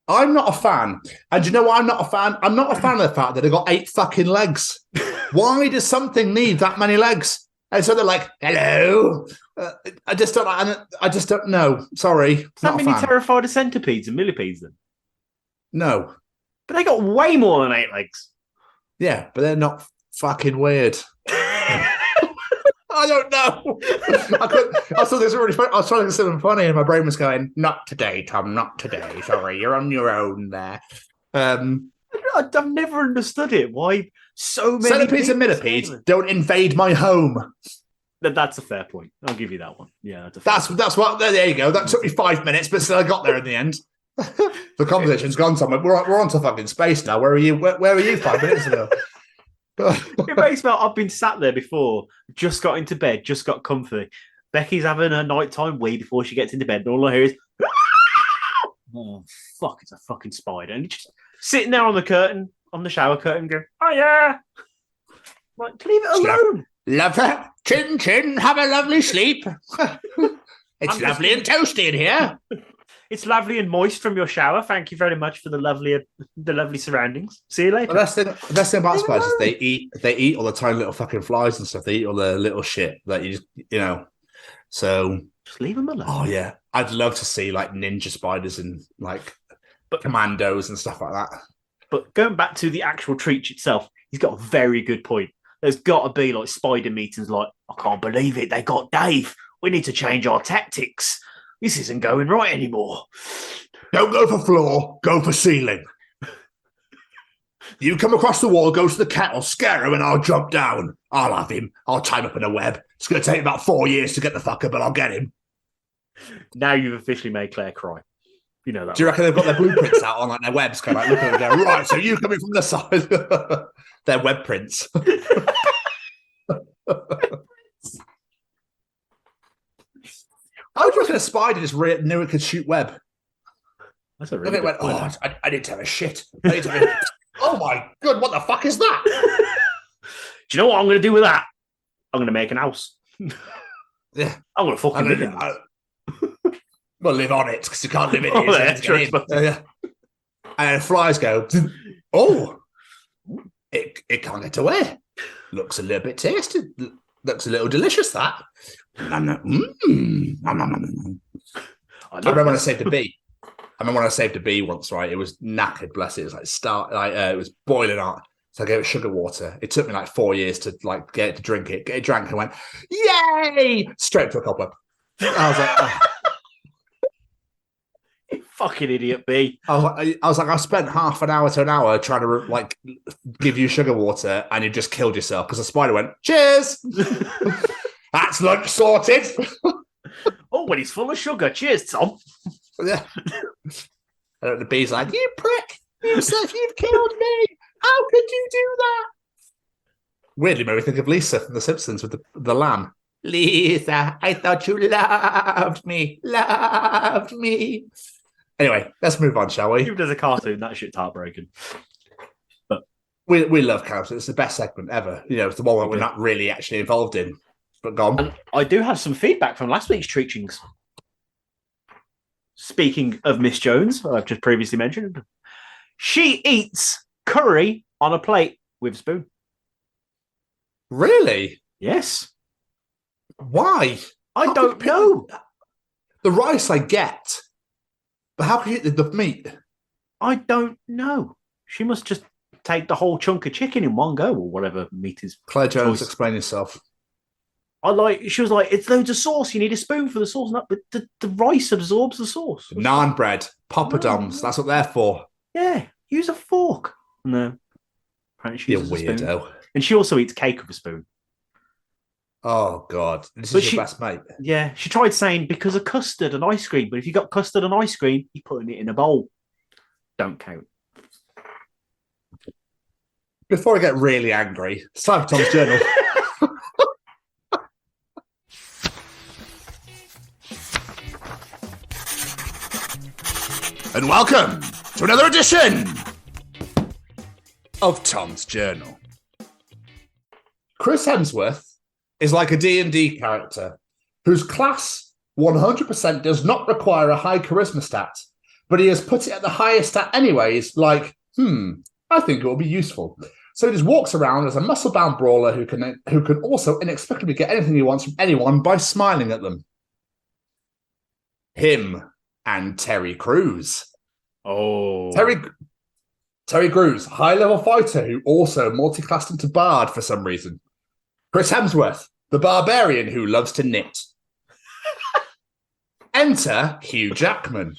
I'm not a fan. And do you know what I'm not a fan? I'm not a fan of the fact that they've got 8 fucking legs. Why does something need that many legs? And so they're like, hello. I just don't know. Sorry. Does that mean you're terrified of centipedes and millipedes then? No. But they got way more than 8 legs. Yeah, but they're not fucking weird. I don't know. I thought this was really funny. I was trying to do something funny, and my brain was going, "Not today, Tom. Not today. Sorry, you're on your own there." I've never understood it. Why so many centipedes and millipedes don't invade my home? That's a fair point. I'll give you that one. Yeah, that's what. There you go. That took me 5 minutes, but still I got there in the end. The conversation's gone somewhere. We're on to fucking space now. Where are you? Where were you 5 minutes ago? It makes me. I've been sat there before, just got into bed, just got comfy. Becky's having her nighttime wee before she gets into bed, and all I hear is, "Oh fuck, it's a fucking spider!" And just sitting there on the curtain, on the shower curtain, going, "Oh yeah," like leave it alone. Love her, chin chin. Have a lovely sleep. It's lovely and toasty in here. It's lovely and moist from your shower. Thank you very much for the lovely surroundings. See you later. The best thing about spiders is they eat all the tiny little fucking flies and stuff. They eat all the little shit that So just leave them alone. Oh yeah, I'd love to see like ninja spiders and like commandos and stuff like that. But going back to the actual treach itself, he's got a very good point. There's got to be like spider meetings. Like, I can't believe it. They got Dave. We need to change our tactics. This isn't going right anymore. Don't go for floor, go for ceiling. You come across the wall, go to the kettle, scare him, and I'll jump down. I'll have him. I'll tie him up in a web. It's going to take about 4 years to get the fucker, but I'll get him. Now you've officially made Claire cry. You know that. Do you reckon they've got their blueprints out on like their webs? Kind of like looking at them, going, right, so you coming from the side. Their web prints. How do you reckon a spider just knew it could shoot web? That's a really good point. I need to have a shit. Oh my God, what the fuck is that? Do you know what I'm going to do with that? I'm going to make an house. Yeah. I'm going to fucking live in it. Well, live on it, because you can't live in it. And flies go, oh, it can't get away. Looks a little bit tasty. Looks a little delicious, that. I remember when I saved a bee. Once, right? It was knackered, bless it. It was it was boiling hot. So I gave it sugar water. It took me like 4 years to like get it to drink it. Get it drank and went, yay! Straight to a cobweb. I was like, oh. You fucking idiot bee. I was like, I spent half an hour to an hour trying to like give you sugar water, and you just killed yourself because the spider went, cheers. That's lunch sorted. Oh, when he's full of sugar. Cheers, Tom. Yeah. And the bee's like, you prick. You said you've killed me. How could you do that? Weirdly made me think of Lisa from The Simpsons with the lamb. Lisa, I thought you loved me. Anyway, let's move on, shall we? Even as a cartoon, that shit's heartbreaking. But we love Callum. It's the best segment ever. It's the one where we're not really actually involved in. But go on. And I do have some feedback from last week's treachings. Speaking of Miss Jones, I've just previously mentioned, she eats curry on a plate with a spoon. Really? Yes. Why? I don't know. The rice I get, but how can you eat the meat? I don't know. She must just take the whole chunk of chicken in one go, or whatever meat is. Claire Jones, explain yourself. She was like, it's loads of sauce. You need a spoon for the sauce. No, but the rice absorbs the sauce. Naan bread, poppadoms. That's what they're for. Yeah, use a fork. No. Apparently she uses a spoon. Weirdo. And she also eats cake with a spoon. Oh, God. This is your best mate. Yeah, she tried saying because of custard and ice cream, but if you got custard and ice cream, you're putting it in a bowl. Don't count. Before I get really angry, it's time for Tom's Journal. And welcome to another edition of Tom's Journal. Chris Hemsworth is like a D&D character whose class 100% does not require a high charisma stat, but he has put it at the highest stat anyways, like, I think it will be useful. So he just walks around as a muscle-bound brawler who can also inexplicably get anything he wants from anyone by smiling at them. Him and Terry Crews. Oh. Terry Crews, high-level fighter who also multi-classed into Bard for some reason. Chris Hemsworth, the barbarian who loves to knit. Enter Hugh Jackman.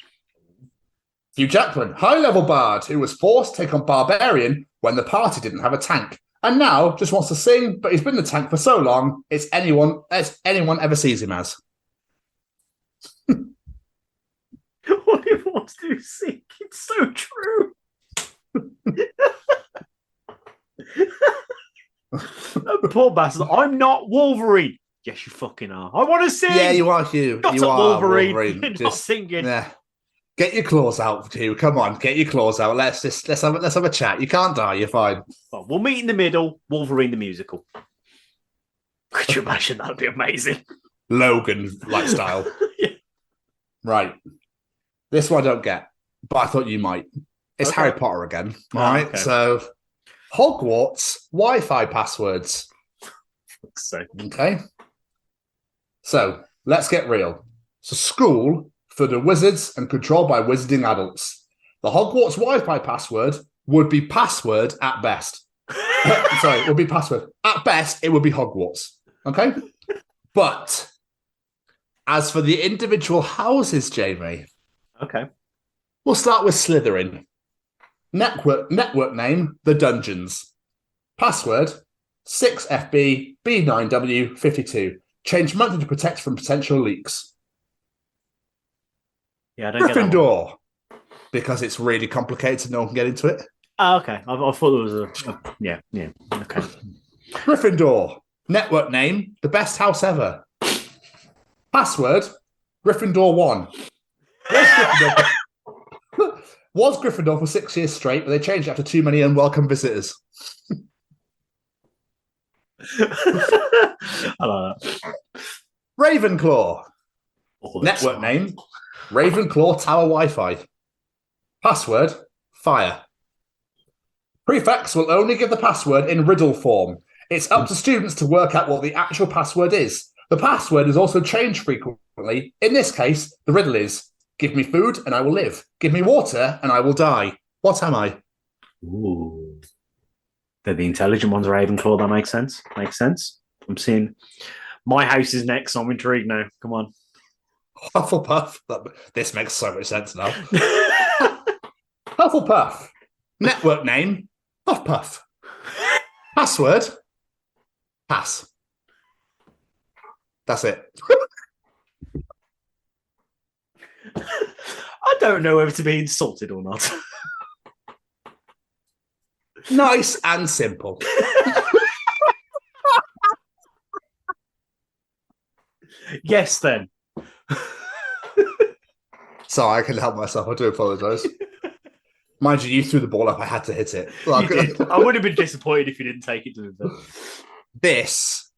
Hugh Jackman, high-level Bard who was forced to take on Barbarian when the party didn't have a tank, and now just wants to sing, but he's been in the tank for so long, it's anyone ever sees him as. What he wants to sing, it's so true. Poor bastard. I'm not Wolverine. Yes, you fucking are. I want to sing. Yeah, you are, Hugh. Not you are Wolverine. You're not singing. Yeah. Get your claws out, Hugh. Come on, get your claws out. Let's have a chat. You can't die. You're fine. Well, we'll meet in the middle. Wolverine the musical. Could you imagine? That'd be amazing. Logan lifestyle. Yeah. Right. This one I don't get, but I thought you might. It's Harry Potter again. All right. Okay. So, Hogwarts Wi-Fi passwords. Okay. So, let's get real. It's a school for the wizards and controlled by wizarding adults. The Hogwarts Wi-Fi password would be password at best. Sorry, it would be password. At best, it would be Hogwarts. Okay? But, as for the individual houses, Jamie. Okay. We'll start with Slytherin. Network name, The Dungeons. Password, 6FB B9W52. Change monthly to protect from potential leaks. Yeah, I don't Gryffindor, because it's really complicated, no one can get into it. Oh, okay. I thought there was yeah, okay. Gryffindor, network name, the best house ever. Password, Gryffindor 1. Was Gryffindor for 6 years straight, but they changed it after too many unwelcome visitors. I like that. Ravenclaw. Network name, Ravenclaw Tower Wi-Fi. Password, fire. Prefects will only give the password in riddle form. It's up to students to work out what the actual password is. The password is also changed frequently. In this case, the riddle is, give me food and I will live. Give me water and I will die. What am I? Ooh. They're the intelligent ones, Ravenclaw. That makes sense. Makes sense. I'm seeing my house is next, so I'm intrigued now. Come on. Hufflepuff. This makes so much sense now. Hufflepuff. Network name, Huffpuff. Password, pass. That's it. I don't know whether to be insulted or not. Nice and simple. Yes, then. Sorry, I couldn't help myself. I do apologise. Mind you, you threw the ball up. I had to hit it. You did. I would have been disappointed if you didn't take it to him. This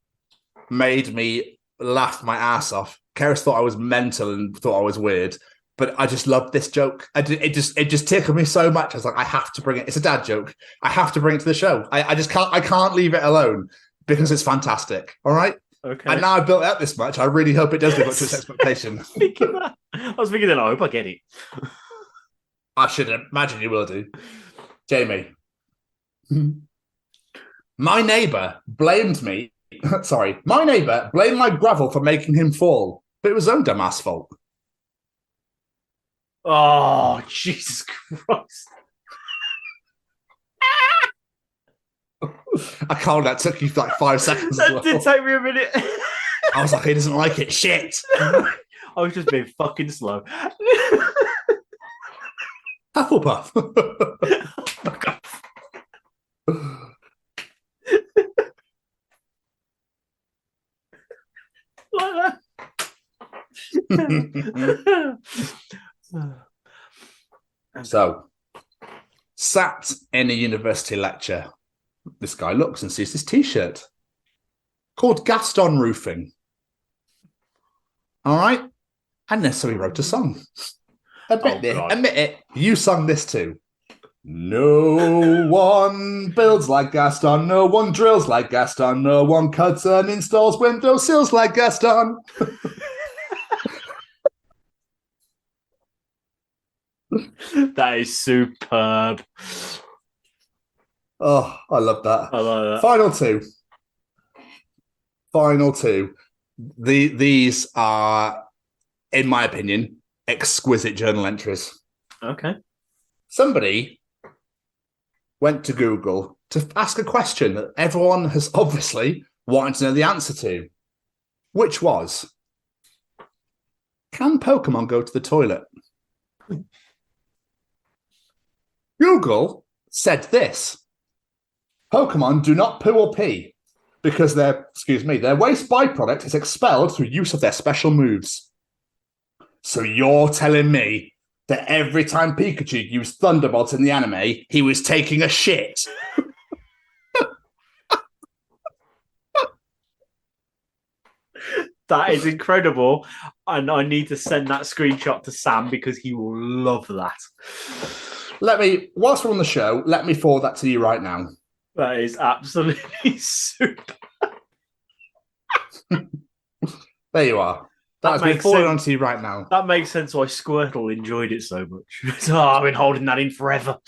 made me laugh my ass off. Keris thought I was mental and thought I was weird, but I just loved this joke. It just tickled me so much. I was like, I have to bring it. It's a dad joke. I have to bring it to the show. I just can't. I can't leave it alone because it's fantastic. All right. Okay. And now I've built it up this much. I really hope it does live up to its expectation. I was thinking that I hope I get it. I should imagine you will do. Jamie. My neighbour blamed me. Sorry. My neighbour blamed my gravel for making him fall, but it was his own dumbass fault. Oh, Jesus Christ. I can't. That took you like 5 seconds. That did take me a minute. I was like, he doesn't like it. Shit. I was just being fucking slow. Hufflepuff. So, sat in a university lecture, this guy looks and sees this T-shirt called Gaston Roofing. All right? And then so he wrote a song. Admit it, you sung this too. No one builds like Gaston, no one drills like Gaston, no one cuts and installs windowsills like Gaston. That is superb. Oh, I love that. I love that. Final two. These are, in my opinion, exquisite journal entries. Okay. Somebody went to Google to ask a question that everyone has obviously wanted to know the answer to, which was, can Pokemon go to the toilet? Google said this: Pokemon do not poo or pee because their waste byproduct is expelled through use of their special moves. So you're telling me that every time Pikachu used Thunderbolt in the anime, he was taking a shit? That is incredible. And I need to send that screenshot to Sam because he will love that. Whilst we're on the show, let me forward that to you right now. That is absolutely super. There you are. That's been forwarded onto you right now. That makes sense why Squirtle enjoyed it so much. I've been holding that in forever.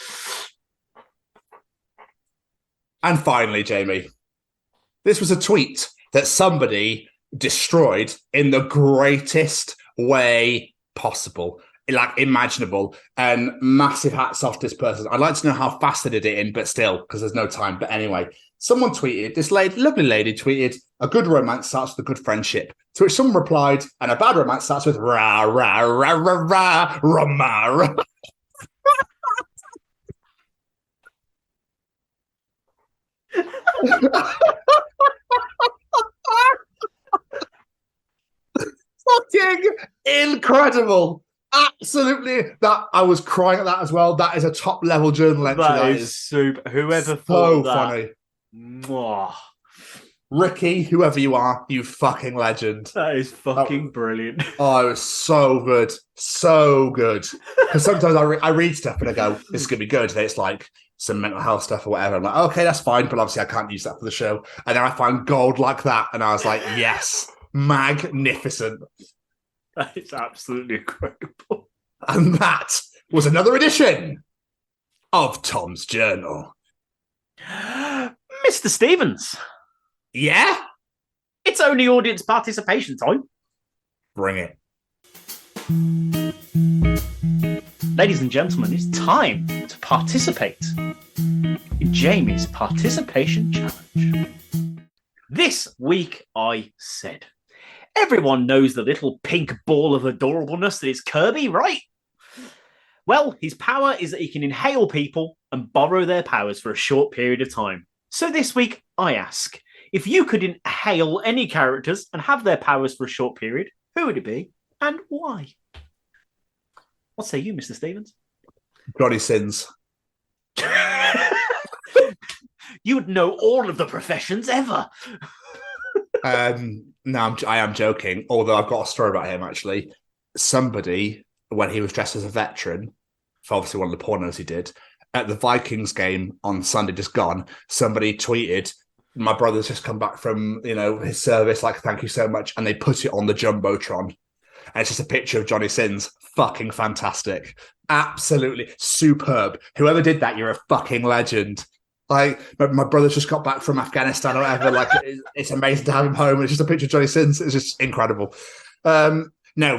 And finally, Jamie, this was a tweet that somebody destroyed in the greatest way possible, like imaginable, and massive hats off to this person. I'd like to know how fast they did it in, but still, because there's no time. But anyway, someone tweeted, this lovely lady tweeted, a good romance starts with a good friendship. To which someone replied, and a bad romance starts with rah, rah, rah, rah, rah, rah, rah, rah. Fucking incredible. Absolutely. That I was crying at that as well. That is a top level journal entry. That is super. Whoever thought so that. funny. Mwah. Ricky, whoever you are, you fucking legend. That is fucking brilliant. Oh, it was so good. So good. Because sometimes I read stuff and I go, this is going to be good. And it's like some mental health stuff or whatever. I'm like, okay, that's fine. But obviously I can't use that for the show. And then I find gold like that. And I was like, yes, magnificent. That is absolutely incredible. And that was another edition of Tom's Journal. Mr. Stevens. Yeah? It's only audience participation time. Bring it. Ladies and gentlemen, it's time to participate in Jamie's participation challenge. This week I said, everyone knows the little pink ball of adorableness that is Kirby, right? Well, his power is that he can inhale people and borrow their powers for a short period of time. So this week I ask, if you could inhale any characters and have their powers for a short period, who would it be and why? What say you, Mr. Stevens? Johnny Sins. You would know all of the professions ever. No, I am joking. Although I've got a story about him actually. Somebody, when he was dressed as a veteran, for obviously one of the pornos he did, at the Vikings game on Sunday just gone, somebody tweeted, "My brother's just come back from his service. Like, thank you so much." And they put it on the jumbotron, and it's just a picture of Johnny Sins. Fucking fantastic, absolutely superb. Whoever did that, you're a fucking legend. Like, my brother's just got back from Afghanistan or whatever. Like, it's amazing to have him home. And it's just a picture of Johnny Sins. It's just incredible. No,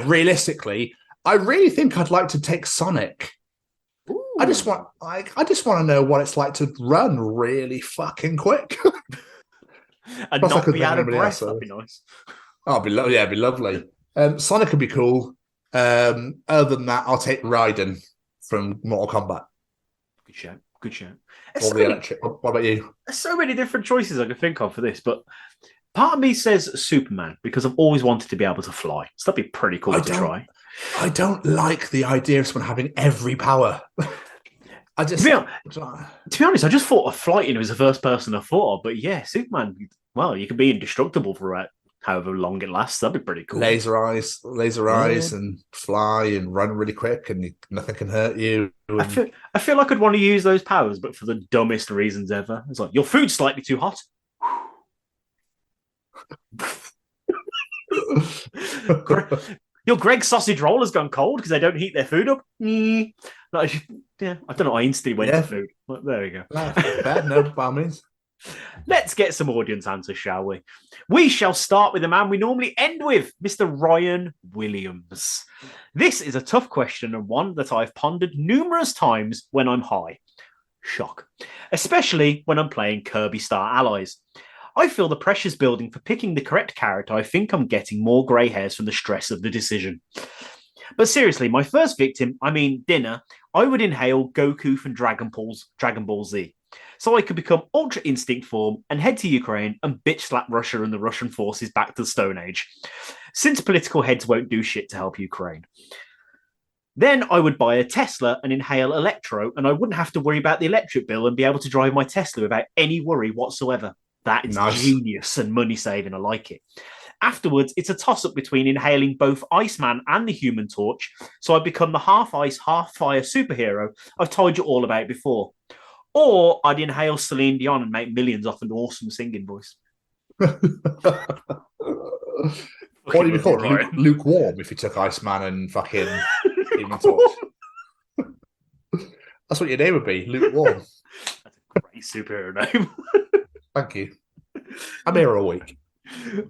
realistically, I really think I'd like to take Sonic. Ooh. I just want to know what it's like to run really fucking quick. And not be out of breath. That'd be nice. Oh, it'd be lovely. Sonic would be cool. Other than that, I'll take Raiden from Mortal Kombat. Good show. Or the electric. What about you? There's so many different choices I could think of for this, but part of me says Superman because I've always wanted to be able to fly. So that'd be pretty cool to try. I don't like the idea of someone having every power. To be honest, I just thought of flighting was the first person I thought of, but yeah, Superman. Well, you can be indestructible for however long it lasts. That'd be pretty cool. Laser eyes, and fly and run really quick, and nothing can hurt you. I feel like I'd want to use those powers, but for the dumbest reasons ever. It's like, your food's slightly too hot. Your Greg's sausage roll has gone cold because they don't heat their food up. Yeah, I don't know. I instantly went to food. But there we go. Bad, no, by all means. Let's get some audience answers, shall we? We shall start with the man we normally end with, Mr. Ryan Williams. This is a tough question and one that I've pondered numerous times when I'm high. Shock. Especially when I'm playing Kirby Star Allies. I feel the pressure's building for picking the correct character. I think I'm getting more grey hairs from the stress of the decision. But seriously, my first victim, dinner, I would inhale Goku from Dragon Ball Z. So I could become Ultra Instinct form and head to Ukraine and bitch slap Russia and the Russian forces back to the Stone Age, since political heads won't do shit to help Ukraine. Then I would buy a Tesla and inhale Electro, and I wouldn't have to worry about the electric bill and be able to drive my Tesla without any worry whatsoever. That is genius and money saving. I like it. Afterwards, it's a toss-up between inhaling both Iceman and the Human Torch, so I become the half-ice, half-fire superhero I've told you all about before. Or I'd inhale Celine Dion and make millions off an awesome singing voice. What do you call it? Lukewarm if you took Iceman and fucking Human Torch. That's what your name would be, lukewarm. That's a great superhero name. Thank you. I'm here all week.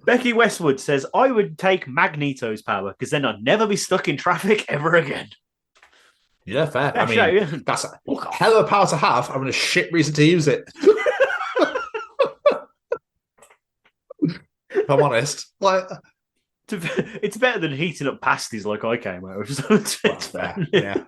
Becky Westwood says, I would take Magneto's power because then I'd never be stuck in traffic ever again. Yeah, fair. That's a hell of a power to have. I'm in a shit reason to use it. If I'm honest. It's better than heating up pasties like I came out with. So it's fair. Yeah.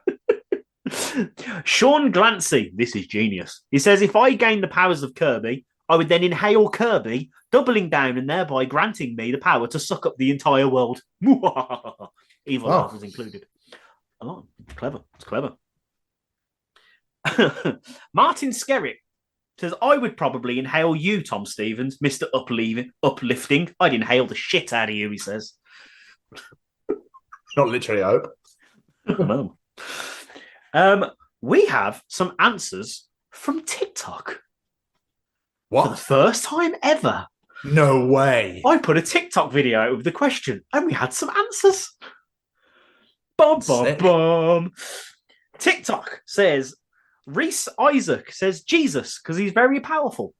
Sean Glancy, this is genius. He says, if I gain the powers of Kirby, I would then inhale Kirby, doubling down and thereby granting me the power to suck up the entire world. Evil laugh was included. A lot. Clever. It's clever. Martin Skerritt says, I would probably inhale you, Tom Stevens, Mr. Uplifting. I'd inhale the shit out of you, he says. Not literally, I hope. No. We have some answers from TikTok. What? For the first time ever. No way. I put a TikTok video out with the question and we had some answers. Bum, bum, bum. TikTok says, Reese Isaac says Jesus because he's very powerful.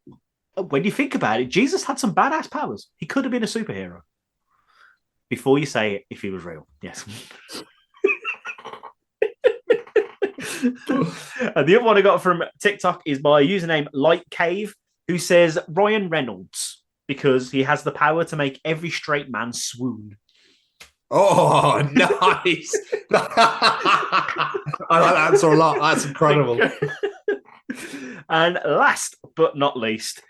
When you think about it, Jesus had some badass powers. He could have been a superhero. Before you say it, if he was real. Yes. And the other one I got from TikTok is by username Light Cave, who says Ryan Reynolds because he has the power to make every straight man swoon. Oh, nice. I like that answer a lot. That's incredible. And last but not least,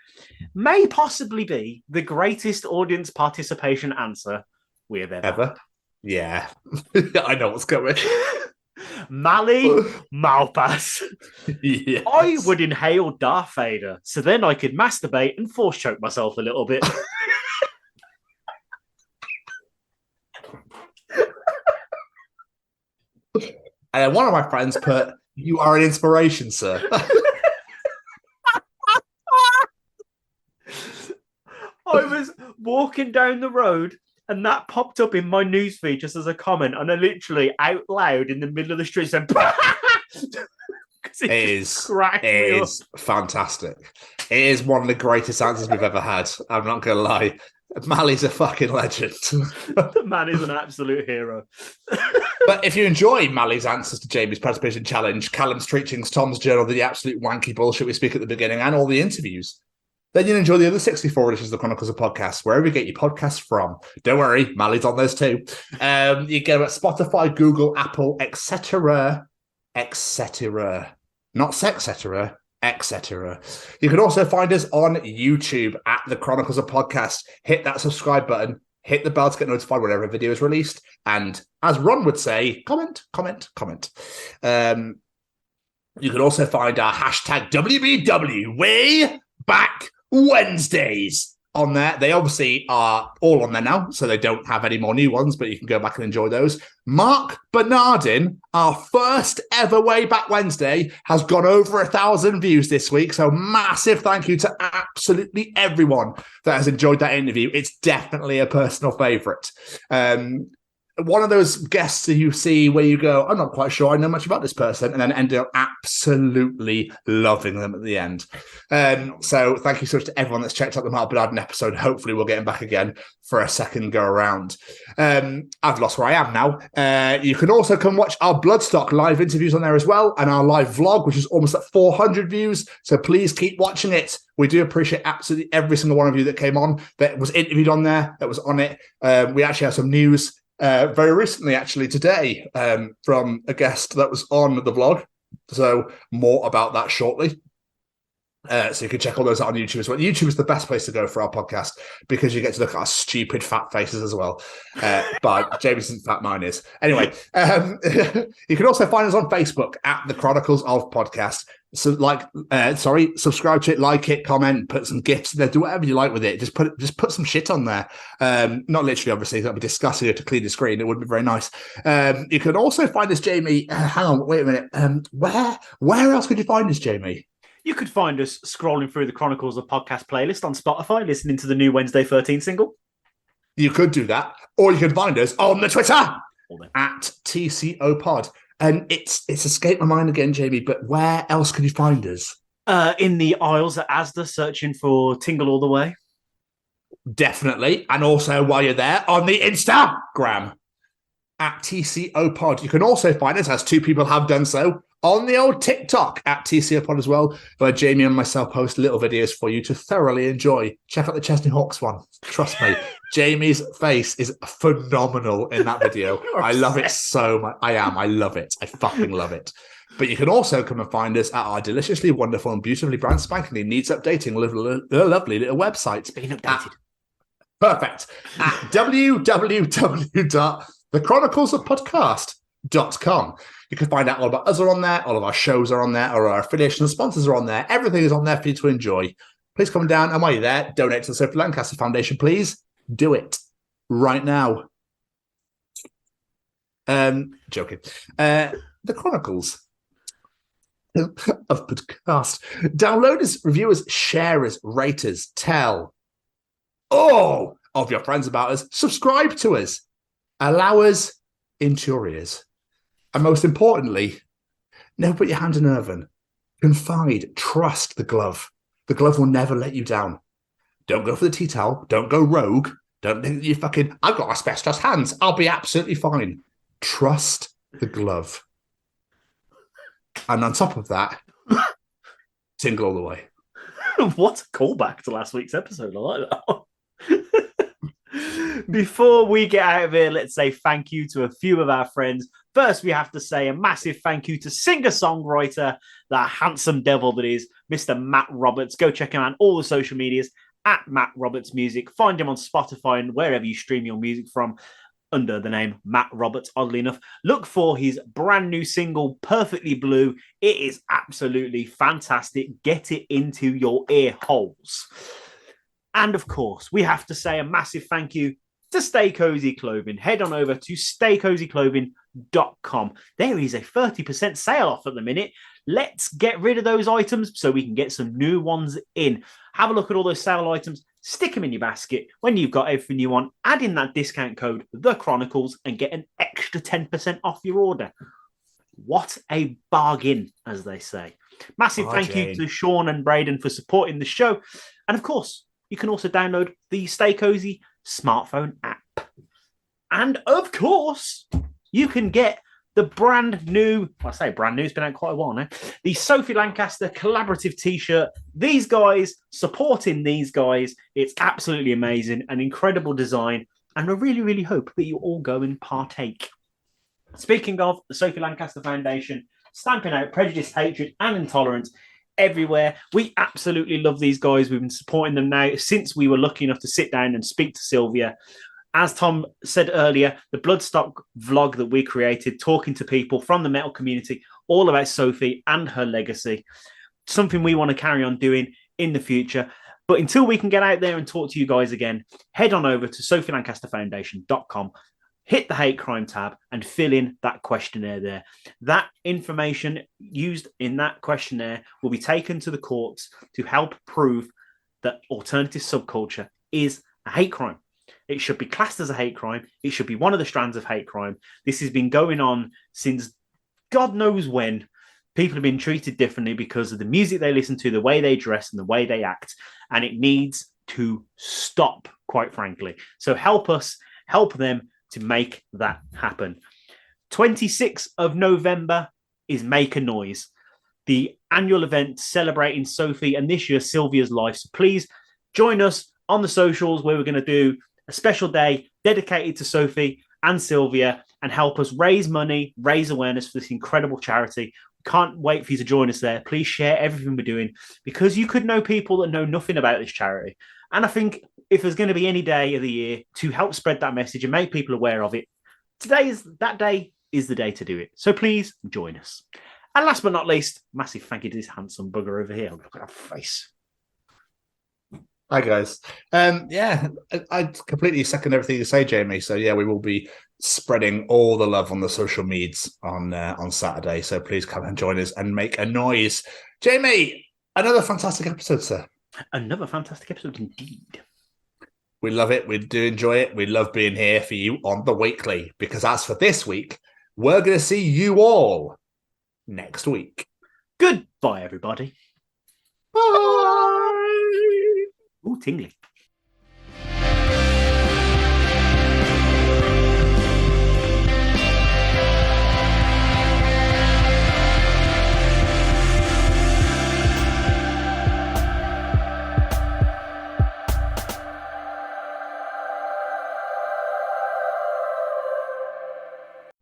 may possibly be the greatest audience participation answer we have ever. Yeah. I know what's coming. Mally Malpass. Yes. I would inhale Darth Vader, so then I could masturbate and force choke myself a little bit. And one of my friends put, "You are an inspiration, sir." I was walking down the road and that popped up in my newsfeed just as a comment, and I literally out loud in the middle of the street said, It is fantastic. It is one of the greatest answers we've ever had. I'm not going to lie. Mally's a fucking legend. The man is an absolute hero. But if you enjoy Mally's answers to Jamie's participation challenge, Callum's treachings, Tom's journal, the absolute wanky bullshit we speak at the beginning, and all the interviews, then you'll enjoy the other 64 editions of the Chronicles of Podcast, wherever you get your podcasts from. Don't worry, Mally's on those too. You get them at Spotify, Google, Apple, etc. Not sexcetera, etc. You can also find us on YouTube at the Chronicles of Podcast. Hit that subscribe button. Hit the bell to get notified whenever a video is released. And as Ron would say, comment. You can also find our hashtag WBW Way Back Wednesdays on there. They obviously are all on there now, so they don't have any more new ones, but you can go back and enjoy those. Mark Bernardin, our first ever Way Back Wednesday, has gone over 1,000 views this week, so massive thank you to absolutely everyone that has enjoyed that interview. It's definitely a personal favourite. One of those guests that you see where you go, I'm not quite sure I know much about this person, and then end up absolutely loving them at the end. So thank you so much to everyone that's checked out the Mark Bernardin episode. Hopefully we'll get him back again for a second go around. I've lost where I am now. You can also come watch our Bloodstock live interviews on there as well, and our live vlog, which is almost at 400 views. So please keep watching it. We do appreciate absolutely every single one of you that came on, that was interviewed on there, that was on it. We actually have some news very recently, actually today, from a guest that was on the vlog. So more about that shortly. So you can check all those out on YouTube as well. YouTube is the best place to go for our podcast because you get to look at our stupid fat faces as well. But Jameson's fat, mine is. Anyway, you can also find us on Facebook at the Chronicles of Podcast. So subscribe to it, like it, comment, put some gifs in there, do whatever you like with it. Just put some shit on there. Not literally, obviously, that'd be disgusting to clean the screen. It wouldn't be very nice. You can also find us, Jamie. Hang on, wait a minute. Where else could you find us, Jamie? You could find us scrolling through the Chronicles of Podcast playlist on Spotify, listening to the new Wednesday 13 single. You could do that. Or you can find us on the Twitter at TCO Pod. And it's escaped my mind again, Jamie, but where else could you find us? In the aisles at Asda, searching for Tingle All the Way. Definitely. And also, while you're there, on the Instagram at TCO Pod. You can also find us, as two people have done so, on the old TikTok at TCO Pod as well, where Jamie and myself post little videos for you to thoroughly enjoy. Check out the Chesney Hawks one. Trust me, Jamie's face is phenomenal in that video. I love it so much. I love it. I fucking love it. But you can also come and find us at our deliciously wonderful and beautifully brand spankingly needs updating lovely little website. Being updated. Perfect. At www.thechroniclesofpodcast.com. You can find out all about us are on there, all of our shows are on there, all our affiliations and sponsors are on there. Everything is on there for you to enjoy. Please come down, and while you're there, donate to the Sophie Lancaster Foundation, please. Do it right now. Joking. The Chronicles of Podcast. Downloaders, reviewers, sharers, raters, tell all of your friends about us. Subscribe to us. Allow us into your ears. And most importantly, never put your hand in an oven. Confide, trust the glove. The glove will never let you down. Don't go for the tea towel. Don't go rogue. Don't think you fucking, I've got asbestos hands. I'll be absolutely fine. Trust the glove. And on top of that, tingle all the way. What a callback to last week's episode. I like that one. Before we get out of here, let's say thank you to a few of our friends. First, we have to say a massive thank you to singer-songwriter, the handsome devil that is Mr. Matt Roberts. Go check him out on all the social medias at Matt Roberts Music. Find him on Spotify and wherever you stream your music from. under the name Matt Roberts, oddly enough. Look for his brand new single, Perfectly Blue. It is absolutely fantastic. Get it into your ear holes. And of course, we have to say a massive thank you to Stay Cozy Clothing. Head on over to staycozyclothing.com. There is a 30% sale off at the minute. Let's get rid of those items so we can get some new ones in. Have a look at all those sale items. Stick them in your basket. When you've got everything you want, add in that discount code, The Chronicles, and get an extra 10% off your order. What a bargain, as they say. Massive thank you to Sean and Braden for supporting the show. And of course, you can also download the Stay Cozy smartphone app. And of course, you can get the brand new, well, I say brand new, it's been out quite a while now, the Sophie Lancaster collaborative t-shirt. These guys, supporting these guys, it's absolutely amazing, an incredible design, and I really, really hope that you all go and partake. Speaking of the Sophie Lancaster Foundation, stamping out prejudice, hatred, and intolerance everywhere. We absolutely love these guys. We've been supporting them now since we were lucky enough to sit down and speak to Sylvia. As Tom said earlier, the Bloodstock vlog that we created, talking to people from the metal community, all about Sophie and her legacy, something we want to carry on doing in the future. But until we can get out there and talk to you guys again, head on over to sophielancasterfoundation.com, hit the hate crime tab and fill in that questionnaire there. That information used in that questionnaire will be taken to the courts to help prove that alternative subculture is a hate crime. It should be classed as a hate crime. It should be one of the strands of hate crime. This has been going on since God knows when. People have been treated differently because of the music they listen to, the way they dress, and the way they act. And it needs to stop, quite frankly. So help us, help them to make that happen. 26th of November is Make a Noise, the annual event celebrating Sophie and this year Sylvia's life. So please join us on the socials where we're going to do a special day dedicated to Sophie and Sylvia and help us raise money, raise awareness for this incredible charity. We can't wait for you to join us there. Please share everything we're doing because you could know people that know nothing about this charity. And I think if there's going to be any day of the year to help spread that message and make people aware of it, that day is the day to do it. So please join us. And last but not least, massive thank you to this handsome bugger over here. Look at that face. Hi guys. I completely second everything you say, Jamie. So yeah, we will be spreading all the love on the social medias on Saturday. So please come and join us and make a noise. Jamie, another fantastic episode, sir. Another fantastic episode indeed. We love it. We do enjoy it. We love being here for you on the weekly because as for this week, we're going to see you all next week. Goodbye, everybody. Bye. Ooh, tingly.